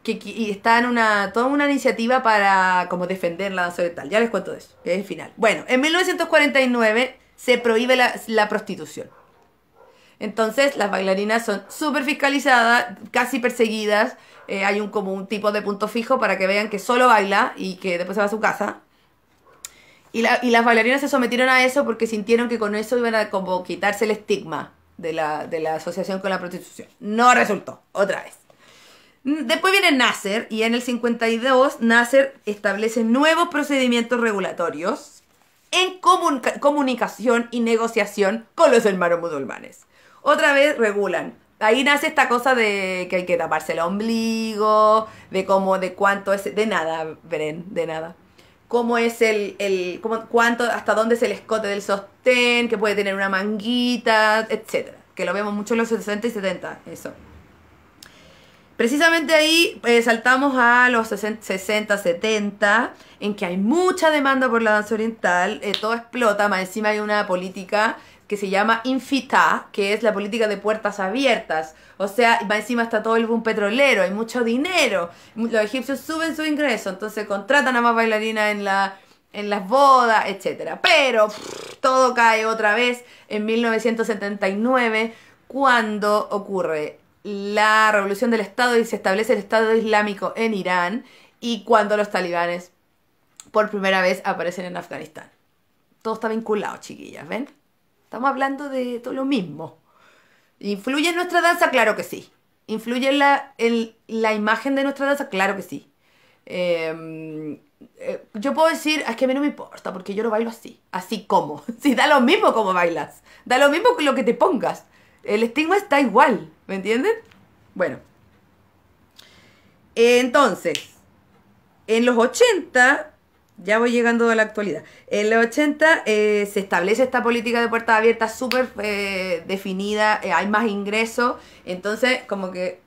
y está en toda una iniciativa para como defender la danza oriental. Ya les cuento de eso, que es el final. Bueno, en 1949 se prohíbe la prostitución. Entonces las bailarinas son súper fiscalizadas, casi perseguidas. Hay como un tipo de punto fijo para que vean que solo baila y que después se va a su casa. Y las bailarinas se sometieron a eso porque sintieron que con eso iban a como quitarse el estigma de la asociación con la prostitución. No resultó, otra vez. Después viene Nasser y en el 52 Nasser establece nuevos procedimientos regulatorios en comunicación y negociación con los hermanos musulmanes. Otra vez regulan. Ahí nace esta cosa de que hay que taparse el ombligo, de cuánto es, de nada, Beren, de nada. Cómo es cuánto, hasta dónde es el escote del sostén, que puede tener una manguita, etcétera. Que lo vemos mucho en los 60 y 70, eso. Precisamente ahí saltamos a los 60, 70, en que hay mucha demanda por la danza oriental, todo explota, más encima hay una política que se llama Infitah, que es la política de puertas abiertas. O sea, más encima está todo el boom petrolero, hay mucho dinero, los egipcios suben su ingreso, entonces contratan a más bailarinas en las bodas, etc. Pero todo cae otra vez en 1979, cuando ocurre la revolución del Estado y se establece el Estado Islámico en Irán, y cuando los talibanes por primera vez aparecen en Afganistán. Todo está vinculado, chiquillas, ¿ven? Estamos hablando de todo lo mismo. ¿Influye en nuestra danza? Claro que sí. ¿Influye en la imagen de nuestra danza? Claro que sí. Yo puedo decir, es que a mí no me importa porque yo lo bailo así como. Sí, da lo mismo como bailas, da lo mismo que lo que te pongas. El estigma está igual, ¿me entienden? Bueno. Entonces, en los 80, ya voy llegando a la actualidad, en los 80 se establece esta política de puertas abiertas súper definida, hay más ingresos, entonces como que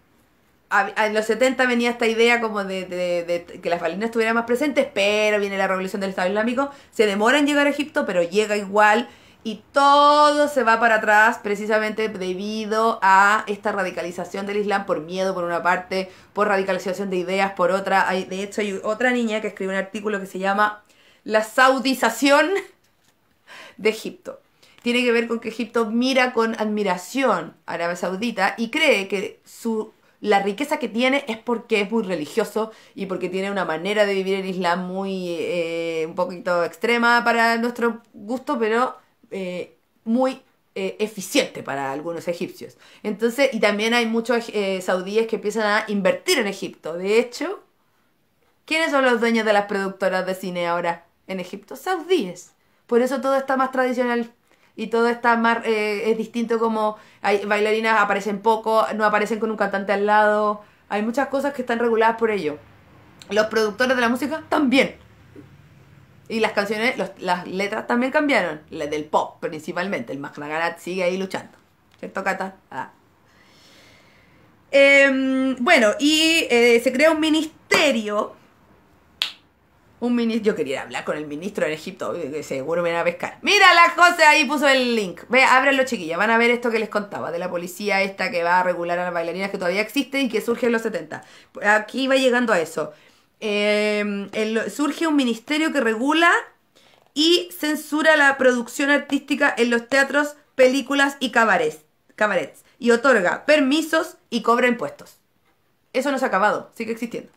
en los 70 venía esta idea como de que las bailarinas estuvieran más presentes, pero viene la revolución del Estado Islámico, se demora en llegar a Egipto, pero llega igual, y todo se va para atrás precisamente debido a esta radicalización del Islam, por miedo por una parte, por radicalización de ideas por otra. De hecho hay otra niña que escribe un artículo que se llama La saudización de Egipto. Tiene que ver con que Egipto mira con admiración a Arabia Saudita y cree que la riqueza que tiene es porque es muy religioso y porque tiene una manera de vivir el Islam muy un poquito extrema para nuestro gusto, pero muy eficiente para algunos egipcios. Entonces, y también hay muchos saudíes que empiezan a invertir en Egipto. De hecho, ¿quiénes son los dueños de las productoras de cine ahora en Egipto? Saudíes. Por eso todo está más tradicional y todo está más es distinto, como hay bailarinas aparecen poco, no aparecen con un cantante al lado. Hay muchas cosas que están reguladas por ello. Los productores de la música también. Y las canciones, las letras también cambiaron. Las del pop principalmente. El Mahnagarat sigue ahí luchando. ¿Cierto, Cata? Ah. Bueno, y se crea un ministerio. Yo quería hablar con el ministro en Egipto, que seguro me van a pescar. Mira, la José ahí puso el link. Ve, ábranlo, chiquillas. Van a ver esto que les contaba, de la policía esta que va a regular a las bailarinas, que todavía existe y que surge en los 70. Aquí va llegando a eso. Surge un ministerio que regula y censura la producción artística en los teatros, películas y cabarets. Y otorga permisos y cobra impuestos. Eso no se ha acabado, sigue existiendo.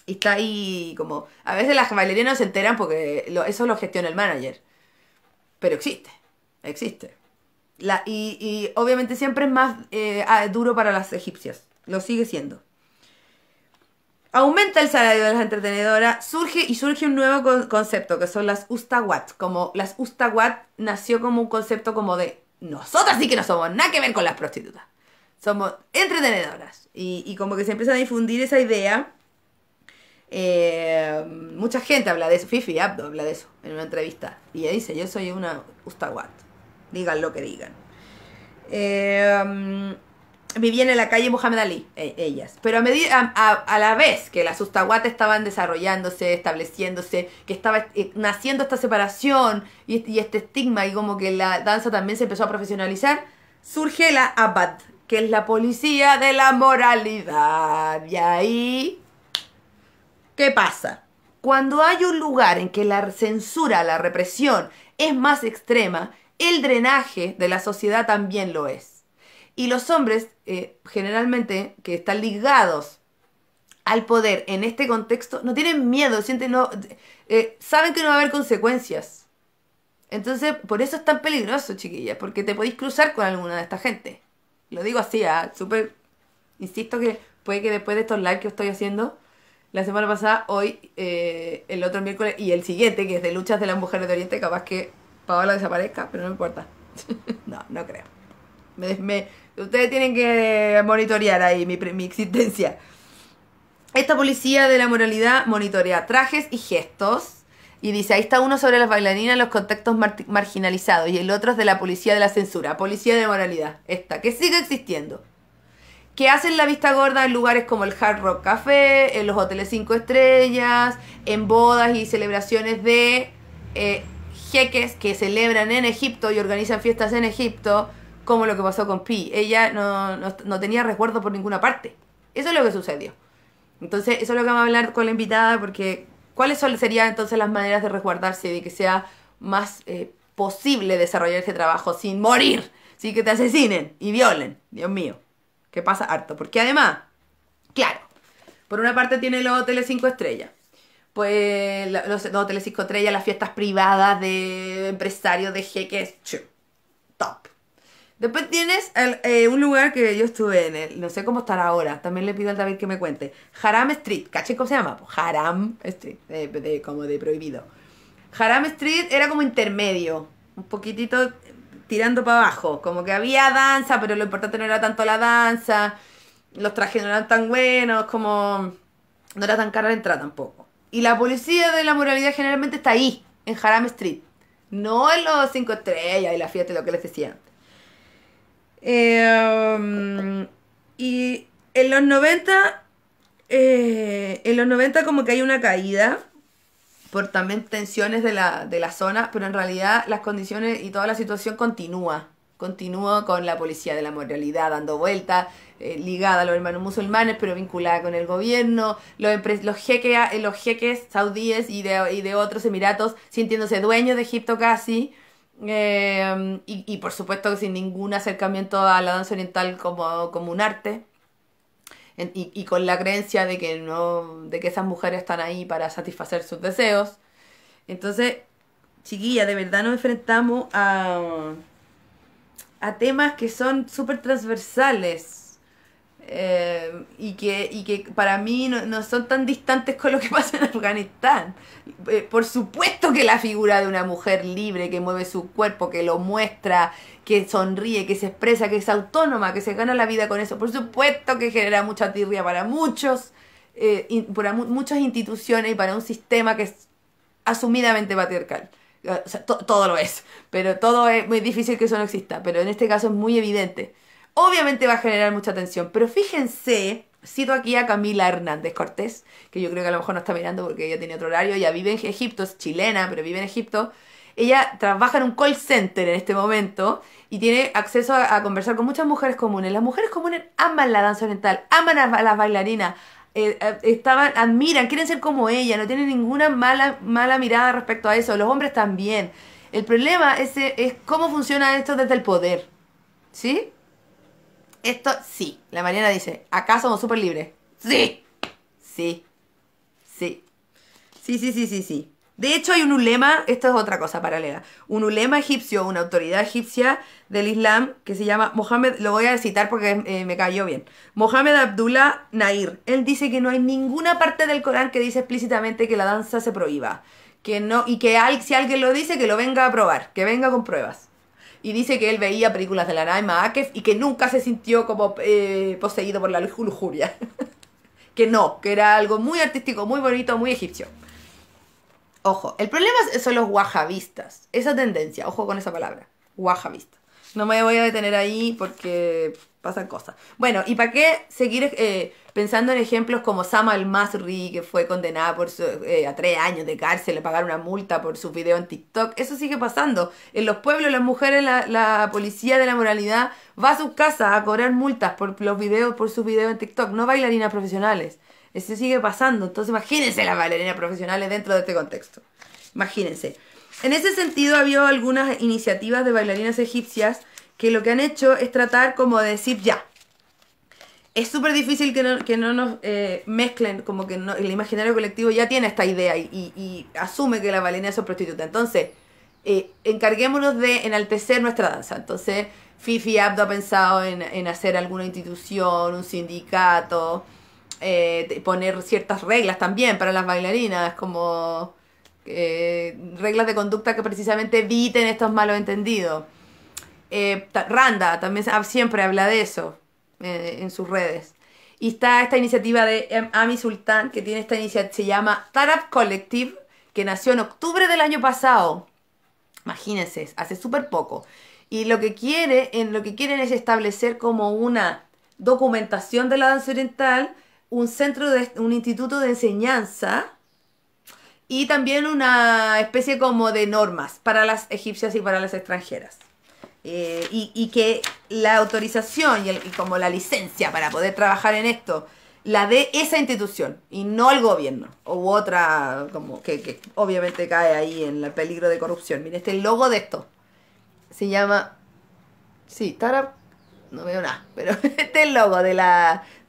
Y está ahí como... A veces las bailarinas no se enteran porque eso lo gestiona el manager. Pero existe. Y obviamente siempre es más duro para las egipcias. Lo sigue siendo. Aumenta el salario de las entretenedoras. Surge un nuevo concepto, que son las ustawat. Como las ustawat nació como un concepto como de... Nosotras sí que no somos nada que ver con las prostitutas. Somos entretenedoras. Y como que se empieza a difundir esa idea... mucha gente habla de eso. Fifi Abdo habla de eso en una entrevista y ella dice: yo soy una ustawat, digan lo que digan. Vivían en la calle Muhammad Ali, ellas, pero a la vez que las ustawat estaban desarrollándose, estableciéndose, que estaba naciendo esta separación y este estigma, y como que la danza también se empezó a profesionalizar, surge la Abad, que es la policía de la moralidad. Y ahí, ¿qué pasa? Cuando hay un lugar en que la censura, la represión es más extrema, el drenaje de la sociedad también lo es. Y los hombres, generalmente, que están ligados al poder en este contexto, no tienen miedo, saben que no va a haber consecuencias. Entonces, por eso es tan peligroso, chiquillas, porque te podéis cruzar con alguna de esta gente. Lo digo así, súper... Insisto que puede que después de estos lives que estoy haciendo... La semana pasada, hoy, el otro miércoles y el siguiente, que es de luchas de las mujeres de Oriente, capaz que Paola desaparezca, pero no me importa. No creo. Ustedes tienen que monitorear ahí mi existencia. Esta policía de la moralidad monitorea trajes y gestos. Y dice, ahí está uno sobre las bailarinas en los contextos marginalizados. Y el otro es de la policía de la censura. Policía de moralidad. Esta, que sigue existiendo. Que hacen la vista gorda en lugares como el Hard Rock Café, en los hoteles 5 estrellas, en bodas y celebraciones de jeques que celebran en Egipto y organizan fiestas en Egipto, como lo que pasó con Pi. Ella no tenía resguardo por ninguna parte. Eso es lo que sucedió. Entonces, eso es lo que vamos a hablar con la invitada, porque ¿cuáles serían entonces las maneras de resguardarse y de que sea más posible desarrollar este trabajo sin morir, sin que te asesinen y violen? Dios mío. Que pasa harto, porque además, claro, por una parte tiene los hoteles 5 estrellas, pues los hoteles 5 estrellas, las fiestas privadas de empresarios, de jeques, top. Después tienes un lugar que yo estuve en él, no sé cómo estará ahora, también le pido al David que me cuente, Haram Street, ¿caché cómo se llama? Pues Haram Street, como de prohibido. Haram Street era como intermedio, un poquitito... tirando para abajo, como que había danza, pero lo importante no era tanto la danza, los trajes no eran tan buenos, como no era tan cara la entrada tampoco. Y la policía de la moralidad generalmente está ahí, en Haram Street, no en los 5 estrellas y la fiesta y lo que les decía antes. Y en los 90, como que hay una caída por también tensiones de la zona, pero en realidad las condiciones y toda la situación continúa con la policía de la moralidad dando vueltas, ligada a los hermanos musulmanes, pero vinculada con el gobierno, los jeques saudíes y de otros emiratos sintiéndose dueños de Egipto casi, y por supuesto sin ningún acercamiento a la danza oriental como un arte. Y con la creencia de que de que esas mujeres están ahí para satisfacer sus deseos. Entonces, chiquilla, de verdad nos enfrentamos a temas que son súper transversales, y que para mí no son tan distantes con lo que pasa en Afganistán. Por supuesto que la figura de una mujer libre que mueve su cuerpo, que lo muestra, que sonríe, que se expresa, que es autónoma, que se gana la vida con eso, por supuesto que genera mucha tirria para muchas instituciones y para un sistema que es asumidamente patriarcal. O sea, todo lo es, pero todo es muy difícil que eso no exista, pero en este caso es muy evidente. Obviamente va a generar mucha tensión, pero fíjense, cito aquí a Camila Hernández Cortés, que yo creo que a lo mejor no está mirando porque ella tiene otro horario, ella vive en Egipto, es chilena, pero vive en Egipto. Ella trabaja en un call center en este momento y tiene acceso a conversar con muchas mujeres comunes. Las mujeres comunes aman la danza oriental, aman a las bailarinas, admiran, quieren ser como ella, no tienen ninguna mala mirada respecto a eso. Los hombres también. El problema es cómo funciona esto desde el poder, ¿sí? Esto, sí. La Mariana dice, acá somos súper libres. Sí. Sí. Sí. Sí. De hecho hay un ulema, esto es otra cosa paralela, un ulema egipcio, una autoridad egipcia del Islam que se llama Mohammed, lo voy a citar porque me cayó bien, Mohammed Abdullah Nair. Él dice que no hay ninguna parte del Corán que dice explícitamente que la danza se prohíba, que no, y que si alguien lo dice, que lo venga a probar, que venga con pruebas. Y dice que él veía películas de la Naima Akef y que nunca se sintió como poseído por la lujuria. Que no, que era algo muy artístico, muy bonito, muy egipcio. Ojo, el problema son los wahabistas. Esa tendencia, ojo con esa palabra, wahabista. No me voy a detener ahí porque pasan cosas. Bueno, ¿y para qué seguir pensando en ejemplos como Sama al-Masri, que fue condenada a 3 años de cárcel, le pagaron una multa por sus videos en TikTok? Eso sigue pasando. En los pueblos, las mujeres, la policía de la moralidad va a sus casas a cobrar multas por sus videos en TikTok, no bailarinas profesionales. Eso sigue pasando. Entonces imagínense las bailarinas profesionales dentro de este contexto. Imagínense. En ese sentido, había algunas iniciativas de bailarinas egipcias que lo que han hecho es tratar como de decir ya. Es súper difícil que no nos mezclen, como que el imaginario colectivo ya tiene esta idea y asume que las bailarinas son prostitutas. Entonces, encarguémonos de enaltecer nuestra danza. Entonces, Fifi Abdo ha pensado en hacer alguna institución, un sindicato, poner ciertas reglas también para las bailarinas, como reglas de conducta que precisamente eviten estos malos entendidos. Randa también siempre habla de eso en sus redes. Y está esta iniciativa de Ami Sultan, que tiene esta iniciativa, se llama Tarab Collective, que nació en octubre del año pasado. Imagínense, hace súper poco. Y lo que quieren es establecer como una documentación de la danza oriental, un instituto de enseñanza y también una especie como de normas para las egipcias y para las extranjeras. Y que la autorización y como la licencia para poder trabajar en esto la dé esa institución y no el gobierno u otra como que obviamente cae ahí en el peligro de corrupción. Miren, este logo de esto se llama, sí, Tarab, no veo nada, pero este es el logo de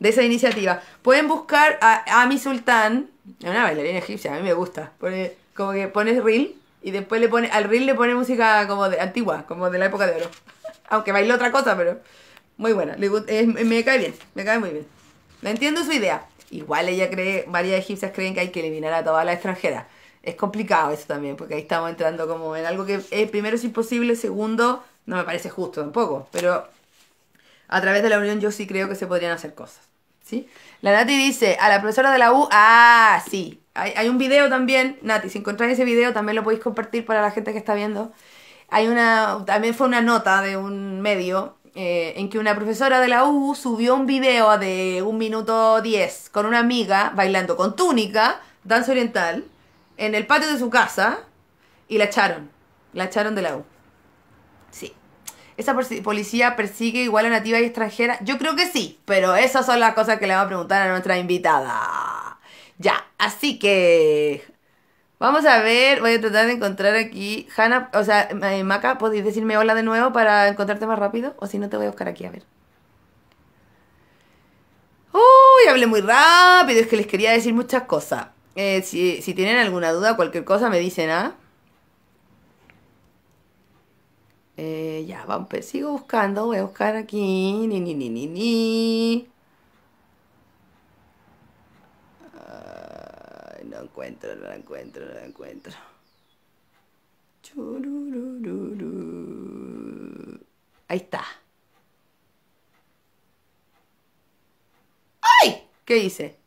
esa iniciativa. Pueden buscar a Ami Sultan, una bailarina egipcia, a mí me gusta, como que pones reel y después al reel le pone música como de antigua, como de la época de oro. Aunque bailó otra cosa, pero muy buena. Me cae bien, me cae muy bien. No entiendo su idea. Igual varias egipcias creen que hay que eliminar a todas las extranjeras. Es complicado eso también, porque ahí estamos entrando como en algo que primero es imposible, segundo no me parece justo tampoco. Pero a través de la unión yo sí creo que se podrían hacer cosas, ¿sí? La Nati dice, a la profesora de la U, sí. Hay un video también, Nati, si encontráis ese video también lo podéis compartir para la gente que está viendo. También fue una nota de un medio en que una profesora de la U subió un video de 1 minuto 10 con una amiga bailando con túnica, danza oriental, en el patio de su casa y la echaron. La echaron de la U. Sí. ¿Esa policía persigue igual a nativa y extranjera? Yo creo que sí, pero esas son las cosas que le vamos a preguntar a nuestra invitada. Ya, así que vamos a ver, voy a tratar de encontrar aquí. Hanna, o sea, Maca, ¿podéis decirme hola de nuevo para encontrarte más rápido? O si no, te voy a buscar aquí, a ver. Uy, hablé muy rápido, es que les quería decir muchas cosas. Si tienen alguna duda, cualquier cosa, me dicen, ¿ah? Ya, vamos, sigo buscando, voy a buscar aquí. Ni. Ay, no encuentro, no la encuentro, no la encuentro. Chururururu. Ahí está. ¡Ay! ¿Qué hice?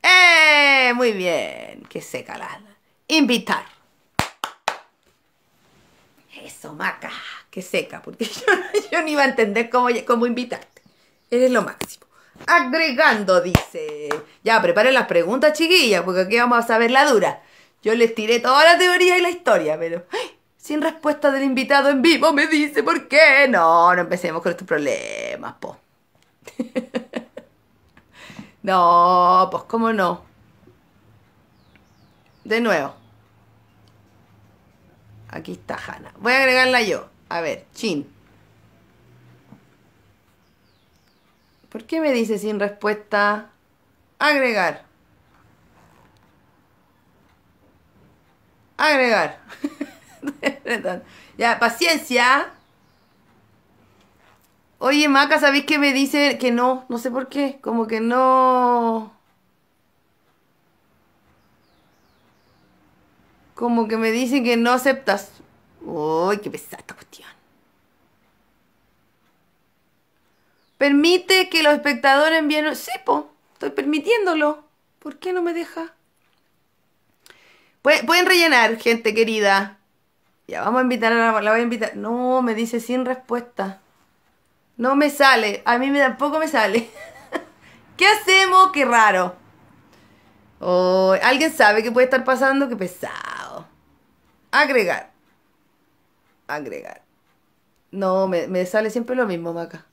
Muy bien. Qué seca la. Invitar. Eso, Maca. Qué seca, porque yo no iba a entender cómo invitarte. Eres lo máximo. Agregando, dice. Ya, preparen las preguntas, chiquillas, porque aquí vamos a saber la dura. Yo les tiré toda la teoría y la historia, pero ¡ay! Sin respuesta del invitado en vivo me dice por qué. No empecemos con estos problemas, po. No, pues cómo no. De nuevo. Aquí está Hanna. Voy a agregarla yo. A ver, chin. ¿Por qué me dice sin respuesta? Agregar. Agregar. Ya, paciencia. Oye, Maca, ¿sabéis que me dice que no? No sé por qué. Como que no. Como que me dice que no aceptas. Uy, qué pesada esta cuestión. Permite que los espectadores envíen. Sí, po, estoy permitiéndolo. ¿Por qué no me deja? Pueden rellenar, gente querida. Ya, vamos a invitar la voy a invitar. No, me dice sin respuesta. No me sale. A mí tampoco me sale. ¿Qué hacemos? Qué raro. Oh, ¿alguien sabe qué puede estar pasando? Qué pesado. Agregar. Agregar. No, me sale siempre lo mismo, Maca.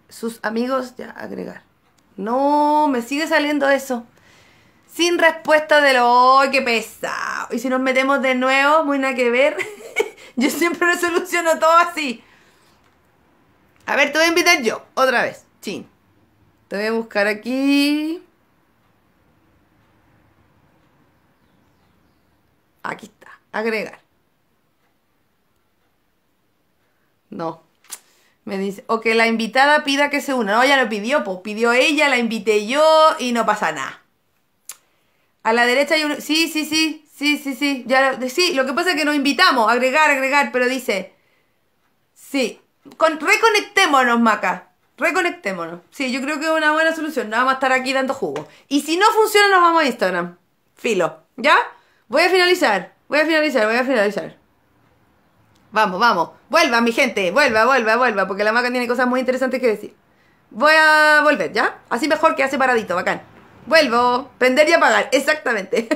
Sus amigos, ya, agregar. No, me sigue saliendo eso. Sin respuesta de lo... ¡Ay, qué pesado! Y si nos metemos de nuevo, muy nada que ver. Yo siempre lo soluciono todo así. A ver, te voy a invitar yo, otra vez. Chin. Te voy a buscar aquí. Aquí está. Agregar. No. Me dice, o que la invitada pida que se una. No, ya lo pidió, pues pidió ella, la invité yo y no pasa nada. A la derecha hay un... Sí. Ya, sí, lo que pasa es que nos invitamos. Agregar, pero dice... Sí. Reconectémonos, Maca. Reconectémonos. Sí, yo creo que es una buena solución. No vamos a estar aquí dando jugo. Y si no funciona, nos vamos a Instagram. Filo. ¿Ya? Voy a finalizar. Vamos. Vuelva, mi gente. Vuelva. Porque la Maca tiene cosas muy interesantes que decir. Voy a volver, ¿ya? Así mejor que hace paradito, bacán. Vuelvo. Prender y apagar. Exactamente.